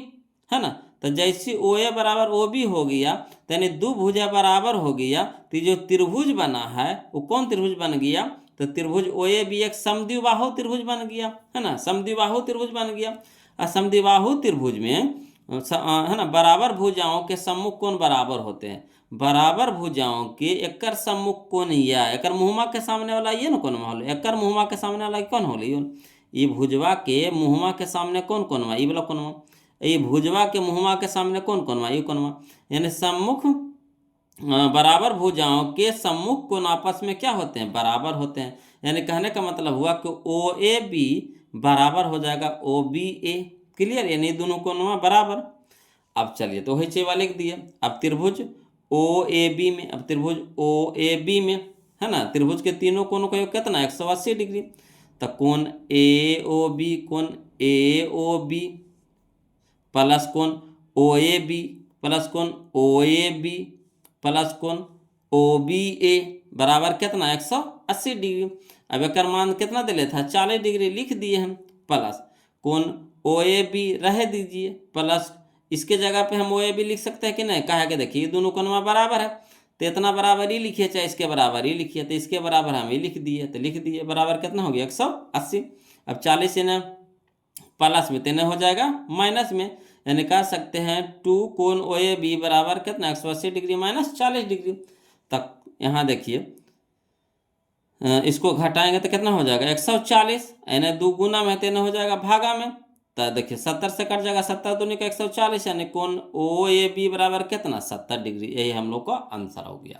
है ना। तो जैसे ओ ए बराबर ओ बी हो गया, तो यानी दो भुजा बराबर हो गया, तो जो त्रिभुज बना है वो कौन त्रिभुज बन गया, तो त्रिभुज ओ ए बी एक समद्विबाहु त्रिभुज बन गया, है ना, समद्विबाहु त्रिभुज बन गया। और समद्विबाहु त्रिभुज में है ना बराबर भुजाओं के सम्मुख कोण बराबर होते हैं, बराबर भुजाओं के एकर सम्मुख कोण या एकर मुहमा के सामने वाला ये ना कोण होल, एकर मुहमा के सामने वाला कौन होल, ये भुजवा के मुहमा के सामने कौन कोणवा, ये वाला कोणवा, ये भुजवा के मुहमा के सामने कौन कोणवा, ये कोणवा। यानी सम्मुख बराबर भुजाओं के सम्मुख कोण आपस में क्या होते हैं, बराबर होते हैं। यानी कहने का मतलब हुआ कि ओ ए बी बराबर हो जाएगा ओ बी ए। क्लियर, यानी दोनों कोणवा बराबर। अब चलिए तो वही चीज लिख दिए। अब त्रिभुज ओ ए बी में, अब त्रिभुज ओ ए बी में, है ना, त्रिभुज के तीनों कोणों का योग कितना, 180 डिग्री। तो कोण ए ओ बी, कोण ए ओ बी प्लस कोण ओ ए बी प्लस कोण ओ ए बी प्लस कोण ओ बी ए बराबर कितना, 180 डिग्री। अब एक मान कितना दिले था, 40 डिग्री लिख दिए हम, प्लस कोण ओ ए बी रह दीजिए, प्लस इसके जगह पे हम ओ ए बी लिख सकते हैं कि नहीं, कहा कि देखिए ये दोनों कोणवा बराबर है, तो इतना बराबर ही लिखिए चाहे इसके बराबर ही लिखिए, तो इसके बराबर हम ही लिख दिए, तो लिख दिए बराबर कितना हो गया 180। अब 40 से ना प्लस में तेने हो जाएगा माइनस में, यानी कह सकते हैं 2 कोण ओ ए बी बराबर कितना 180 डिग्री माइनस 40 डिग्री तक। यहाँ देखिए इसको घटाएंगे तो कितना हो जाएगा 140, यानी 2 गुना में तेने हो जाएगा भागा में, तो देखिए 70 से कट जाएगा, 70 दूनी का 140, यानी कोण ओ ए बी बराबर कितना 70 डिग्री। यही हम लोग का आंसर हो गया।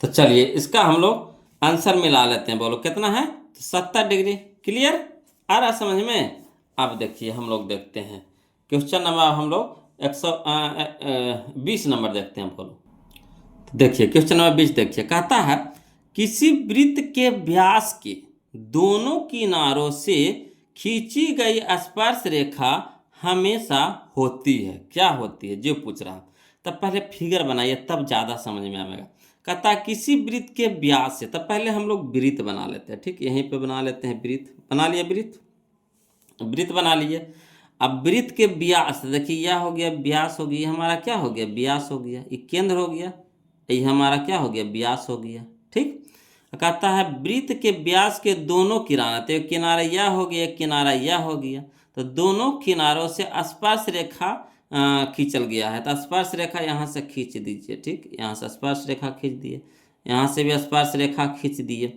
तो चलिए इसका हम लोग आंसर मिला लेते हैं, बोलो कितना है, 70 डिग्री। क्लियर आ रहा समझ में। अब देखिए हम लोग देखते हैं क्वेश्चन नंबर, हम लोग 120 नंबर देखते हैं, बोलो। देखिए क्वेश्चन नंबर 20 देखिए, कहता है किसी वृत्त के व्यास के दोनों किनारों से खींची गई स्पर्श रेखा हमेशा होती है, क्या होती है जो पूछ रहा। तब पहले फिगर बनाइए तब ज़्यादा समझ में आएगा। कहता है किसी वृत्त के व्यास से, तब पहले हम लोग वृत्त बना लेते हैं, ठीक, यहीं पे बना लेते हैं वृत्त, बना लिए वृत्त बना लिए। अब वृत्त के व्यास देखिए, यह हो गया व्यास हो गया, हमारा क्या हो गया व्यास हो गया, ये केंद्र हो गया, ये हमारा क्या हो गया व्यास हो गया, ठीक। कहता है वृत्त के व्यास के दोनों किनारे, तो किनारा यह हो गया, किनारा यह हो गया, तो दोनों किनारों से स्पर्श रेखा खींचल गया है, तो स्पर्श रेखा यहाँ से खींच दीजिए। ठीक, यहाँ से स्पर्श रेखा खींच दिए, यहाँ से भी स्पर्श रेखा खींच दिए।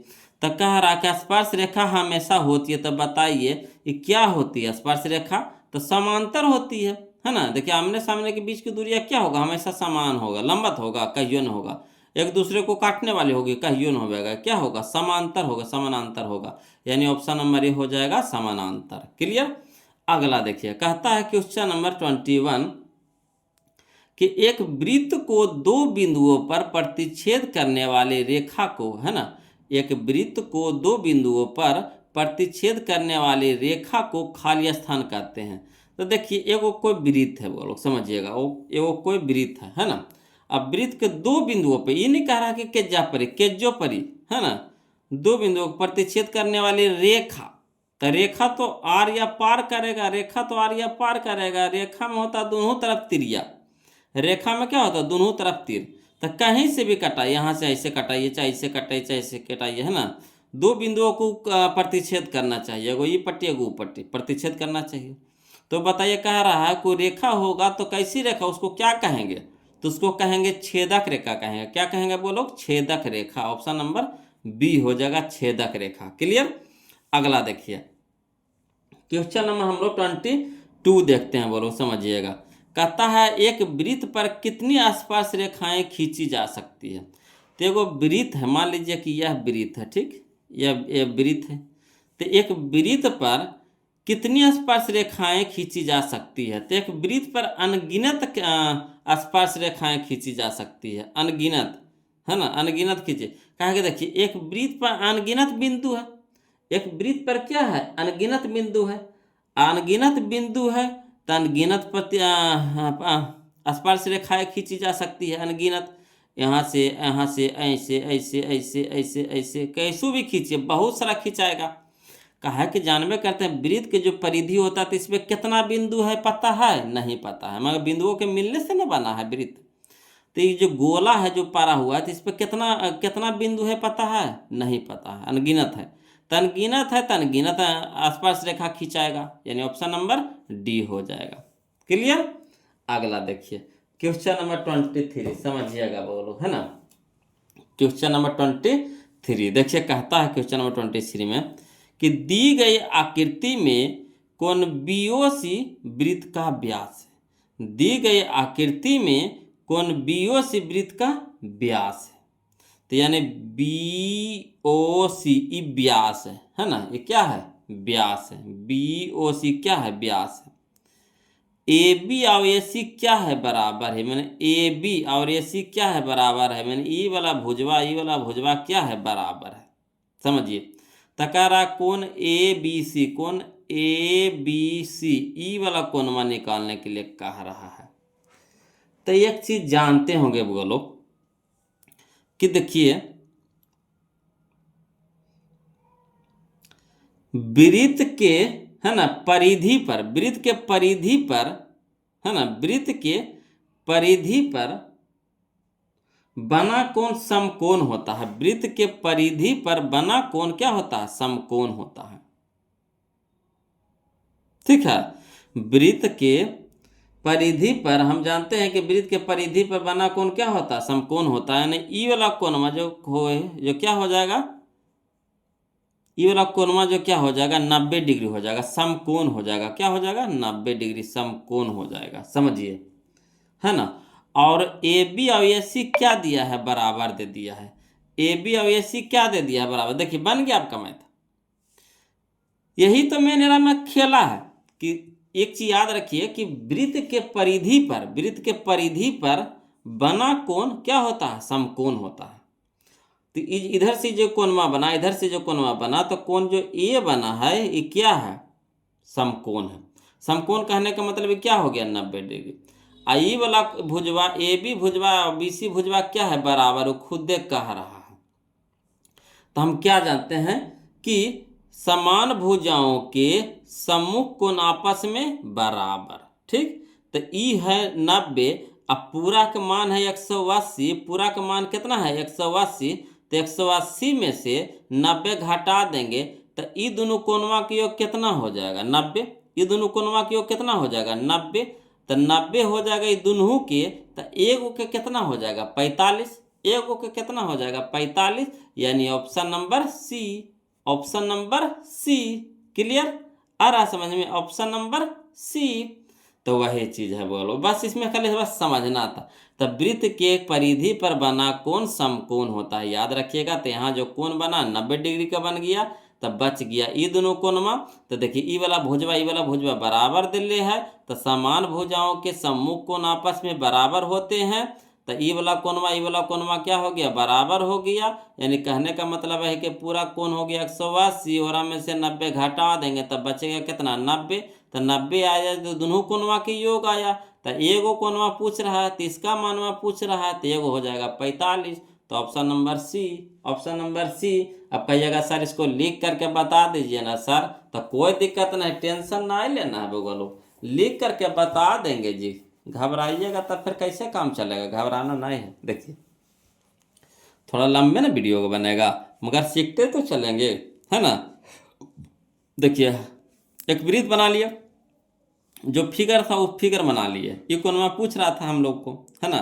तो कह रहा कि स्पर्श रेखा हमेशा होती है, तो बताइए ये क्या होती है? स्पर्श रेखा तो समांतर होती है ना। देखिए आमने सामने के बीच की दूरियां क्या होगा? हमेशा समान होगा, लंबत होगा, कहियो न होगा। एक दूसरे को काटने वाली होगी, कहियो न होगा। क्या होगा? समांतर होगा, समानांतर होगा। यानी ऑप्शन नंबर ए हो जाएगा समानांतर। क्लियर? अगला देखिए, कहता है क्वेश्चन नंबर 21 कि एक वृत्त को दो बिंदुओं पर प्रतिच्छेद करने वाली रेखा को, है ना, एक वृत्त को दो बिंदुओं पर प्रतिच्छेद करने वाली रेखा को खाली स्थान कहते हैं। तो देखिए एगो कोई वृत्त है, वो लोग समझिएगा, वो एगो कोई वृत्त है ना। अब वृत्त के दो बिंदुओं पे, ये नहीं कह रहा कि केजा परी, केजो परी, है ना, दो बिंदुओं को प्रतिच्छेद करने वाली रेखा। तो रेखा तो आर या पार करेगा, रेखा तो आर या पार करेगा। रेखा में होता दोनों तरफ तिरिया, रेखा में क्या होता है? दोनों तरफ तीर। तो कहीं से भी कटाइए, यहाँ से ऐसे कटाइए, चाहे ऐसे कटाइए, चाहे ऐसे कटाइए, है ना। दो बिंदुओं को प्रतिच्छेद करना चाहिए, एगो ये पट्टी एगो पट्टी, प्रतिच्छेद करना चाहिए। तो बताइए, कह रहा है कोई रेखा होगा तो कैसी रेखा, उसको क्या कहेंगे? तो उसको कहेंगे छेदक रेखा कहेंगे। क्या कहेंगे वो लोग? छेदक रेखा। ऑप्शन नंबर बी हो जाएगा, छेदक रेखा। क्लियर? अगला देखिए, क्वेश्चन नंबर हम लोग 22 देखते हैं, बोलो समझिएगा। कहता है एक वृत्त पर कितनी स्पर्श रेखाएं खींची जा सकती है? तो एगो वृत्त है, मान लीजिए कि यह वृत्त है, ठीक, यह वृत्त है। तो एक वृत्त पर कितनी स्पर्श रेखाएं खींची जा सकती है? तो एक वृत्त पर अनगिनत स्पर्श रेखाएं खींची जा सकती है, अनगिनत, है ना, अनगिनत खींचे। कहा कि देखिए एक वृत्त पर अनगिनत बिंदु है, एक वृत्त पर क्या है? अनगिनत बिंदु है। अनगिनत बिंदु है तो अनगिनत स्पर्श रेखाएं खींची जा सकती है, अनगिनत। यहाँ से ऐसे ऐसे ऐसे ऐसे ऐसे कैसू भी खींचिए, बहुत सारा खिंचाएगा। कहा है कि जानबे करते हैं वृत्त के जो परिधि होता है तो इसमें कितना बिंदु है पता है? नहीं पता है, मगर बिंदुओं के मिलने से न बना है वृत्त। तो ये जो गोला है जो पारा हुआ है, तो इस पर कितना कितना बिंदु है पता है? नहीं पता है, अनगिनत है। तनगिनत है, तनगिनत स्पर्श रेखा खींचाएगा, यानी ऑप्शन नंबर डी हो जाएगा। क्लियर? अगला देखिए, क्वेश्चन नंबर 23 समझिएगा बोलो, है ना। क्वेश्चन नंबर 23 देखिए, कहता है क्वेश्चन नंबर 23 में कि दी गई आकृति में कौन बीओसी वृत्त का व्यास है? दी गई आकृति में कौन बीओसी वृत्त का व्यास है? तो यानी बी ओ सी, ई व्यास है ना, ये क्या है? व्यास है। बी ओ सी क्या है? व्यास है। ए बी और ए सी क्या है? बराबर है। मैंने ए बी और ए सी क्या है? बराबर है। मैंने ई वाला भुजवा क्या है? बराबर है। समझिए, तकारा कौन ए बी सी, कौन ए बी सी, ई वाला कोणमा निकालने के लिए कह रहा है। तो एक चीज जानते होंगे वो लोग कि देखिए वृत्त के, है ना, परिधि पर, वृत्त के परिधि पर, है ना, वृत्त के परिधि पर बना कोण समकोण होता है। वृत्त के परिधि पर बना कोण क्या होता है? समकोण होता है। ठीक है, वृत्त के परिधि पर हम जानते हैं कि वृत्त के परिधि पर बना कोण क्या होता है? समकोण होता है। यानी ई वाला कोणमा जो क्या हो जाएगा? ई वाला कोणमा जो क्या हो जाएगा? 90 डिग्री हो जाएगा, समकोण हो जाएगा। क्या हो जाएगा? 90 डिग्री समकोण हो जाएगा। समझिए, है ना। और ए बी और ए सी क्या दिया है? बराबर दे दिया है। ए बी और ए सी क्या दे दिया है? बराबर। देखिए बन गया आपका मैथ। यही तो मेरा खेला है कि एक चीज याद रखिए कि वृत्त के परिधि पर बना कोण क्या होता है? समकोण होता है। तो इधर से जो कोणमा बना, इधर से जो कोणमा बना, तो कोण जो ए बना है ये क्या है? समकोण है। समकोण कहने का मतलब क्या हो गया? 90 डिग्री। आई वाला भुजवा, ए बी भुजवा बी सी भुजवा क्या है? बराबर। वो खुद कह रहा है। तो हम क्या जानते हैं कि समान भुजाओं के सम्मुख कोण आपस में बराबर। ठीक, तो ई है 90, अब पूरा का मान है 180। पूरा का मान कितना है? 180। तो 180 में से 90 घटा देंगे तो ई दोनों कोणवा का योग कितना हो जाएगा? 90। ये दोनों कोणवा का योग कितना हो जाएगा? 90। तो 90 हो जाएगा ये दोनों के, तो एगो के कितना हो जाएगा 45, एगो के कितना हो जाएगा 45, यानी option number C, option number C. Clear आ रहा समझ में, ऑप्शन नंबर सी। तो वही चीज है बोलो, बस इसमें खाली बस समझना था। तब वृत्त के परिधि पर बना कोण समकोण होता है, याद रखिएगा। तो यहाँ जो कोण बना 90 डिग्री का बन गया, तब बच गया ये दोनों कोणमा। तो देखिए ई वाला भुजवा बराबर दिले है, तो समान भुजाओं के सम्मुख कोण आपस में बराबर होते हैं। तो ई वाला कोणमा क्या हो गया बराबर हो गया, यानी कहने का मतलब है कि पूरा कोण हो गया 180 और में से 90 घटा देंगे तब बचेगा कितना 90। तो 90 आया तो दोनों कोणवा के योग आया। तो एगो कोणवा पूछ रहा है तो इसका मानवा पूछ रहा है, तो एगो हो जाएगा 45। तो option number C, option number C. अब कहिएगा सर इसको लिख करके बता दीजिए ना सर, तो कोई दिक्कत नहीं, टेंशन ना लेना है बोलो, लिख करके बता देंगे जी। घबराइएगा तब फिर कैसे काम चलेगा, घबराना नहीं है। देखिए थोड़ा लंबे ना वीडियो को बनेगा, मगर सीखते तो चलेंगे, है ना। देखिए एक वृत्त बना लिया, जो फिगर था वो फिगर बना लिए, ये कोणवा पूछ रहा था हम लोग को, है ना।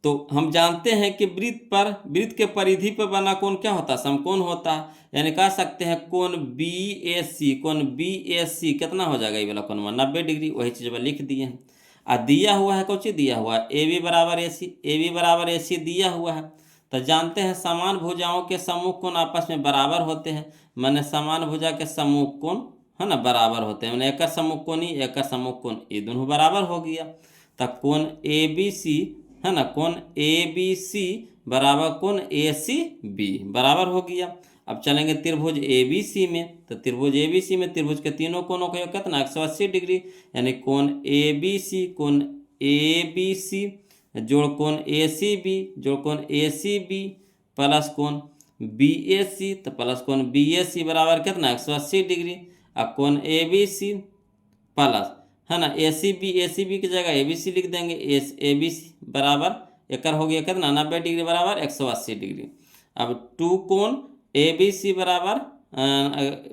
तो हम जानते हैं कि वृत्त के परिधि पर बना कोण क्या होता है समकोण होता है, यानी कह सकते हैं कोण बी ए सी, कोण बी ए सी कितना हो जाएगा ये वाला कोणवा 90 डिग्री। वही चीज़ लिख दिए हैं। दिया हुआ है कौन चीज दिया हुआ है, ए बी बराबर ए सी, ए बी बराबर ए सी दिया हुआ है। तो जानते हैं समान भुजाओं के सम्मुख कोण आपस में बराबर होते हैं, माने समान भुजा के सम्मुख कोण है ना बराबर होते हैं, मैंने एक सम्मुख कोणी एक सम्मुख कोण ये दोनों बराबर हो गया। तो कोण ए बी सी है ना, कोण ए बी सी बराबर कोण ए सी बी बराबर हो गया। अब चलेंगे त्रिभुज ए बी सी में, तो त्रिभुज ए बी सी में त्रिभुज के तीनों कोणों का योग कितना 180 डिग्री, यानी कोण ए बी सी, कोण ए बी सी जोड़ कोण ए सी बी, जोड़ कोण ए सी बी प्लस कोण बी ए सी, तो प्लस कोण बी ए सी बराबर कितना 180 डिग्री। अब कोण ए बी सी प्लस है ना ए सी बी की जगह ए बी सी लिख देंगे, ए बी सी बराबर एक हो गया कितना 90 डिग्री बराबर 180 डिग्री। अब टू कोण ए बी सी बराबर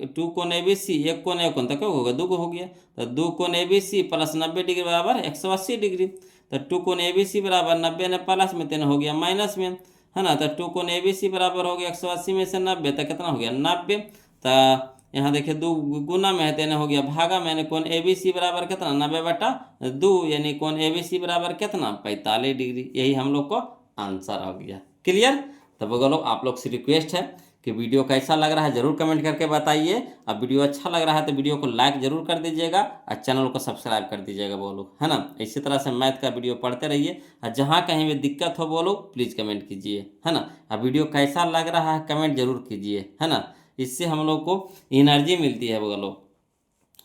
टू कोण ए बी सी, एक कोण तो क्या होगा दो हो गया, तो दो कोण A B C plus 90 degree बराबर 180 डिग्री। तो टू कोण ए बी सी बराबर 90 ने प्लस में 3 हो गया माइनस में, है ना। तो टू कोण ए बी सी बराबर हो गया 180 में से 90, तो कितना हो गया 90। तो यहाँ देखिए दो गुना में है, तेने हो गया भागा मैंने, कोण ए बी सी बराबर कितना 90/2, यानी कोण ए बी सी बराबर कितना 45 डिग्री। यही हम लोग को आंसर हो गया। क्लियर। तो बोलो आप लोग से रिक्वेस्ट है कि वीडियो कैसा लग रहा है जरूर कमेंट करके बताइए। अब वीडियो अच्छा लग रहा है तो वीडियो को लाइक जरूर कर दीजिएगा और चैनल को सब्सक्राइब कर दीजिएगा बोलो, है ना। इसी तरह से मैथ का वीडियो पढ़ते रहिए, और जहाँ कहीं भी दिक्कत हो बोलो प्लीज़ कमेंट कीजिए, है ना। अब वीडियो कैसा लग रहा है कमेंट जरूर कीजिए, है ना। इससे हम लोग को एनर्जी मिलती है बोलो,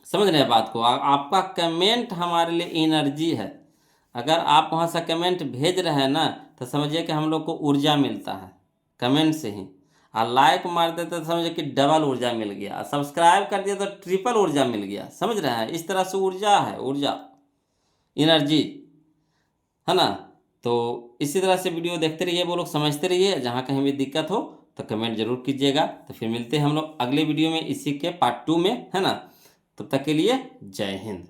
समझ रहे हैं बात को। आपका कमेंट हमारे लिए एनर्जी है। अगर आप वहाँ से कमेंट भेज रहे हैं ना तो समझिए कि हम लोग को ऊर्जा मिलता है कमेंट से ही। और लाइक मार देते तो समझिए कि डबल ऊर्जा मिल गया, सब्सक्राइब कर दिया तो ट्रिपल ऊर्जा मिल गया, समझ रहे हैं। इस तरह से ऊर्जा है, ऊर्जा एनर्जी, है ना। तो इसी तरह से वीडियो देखते रहिए वो लोग, समझते रहिए। जहाँ कहीं भी दिक्कत हो तो कमेंट जरूर कीजिएगा। तो फिर मिलते हैं हम लोग अगले वीडियो में इसी के पार्ट 2 में, है ना। तब तक के लिए जय हिंद।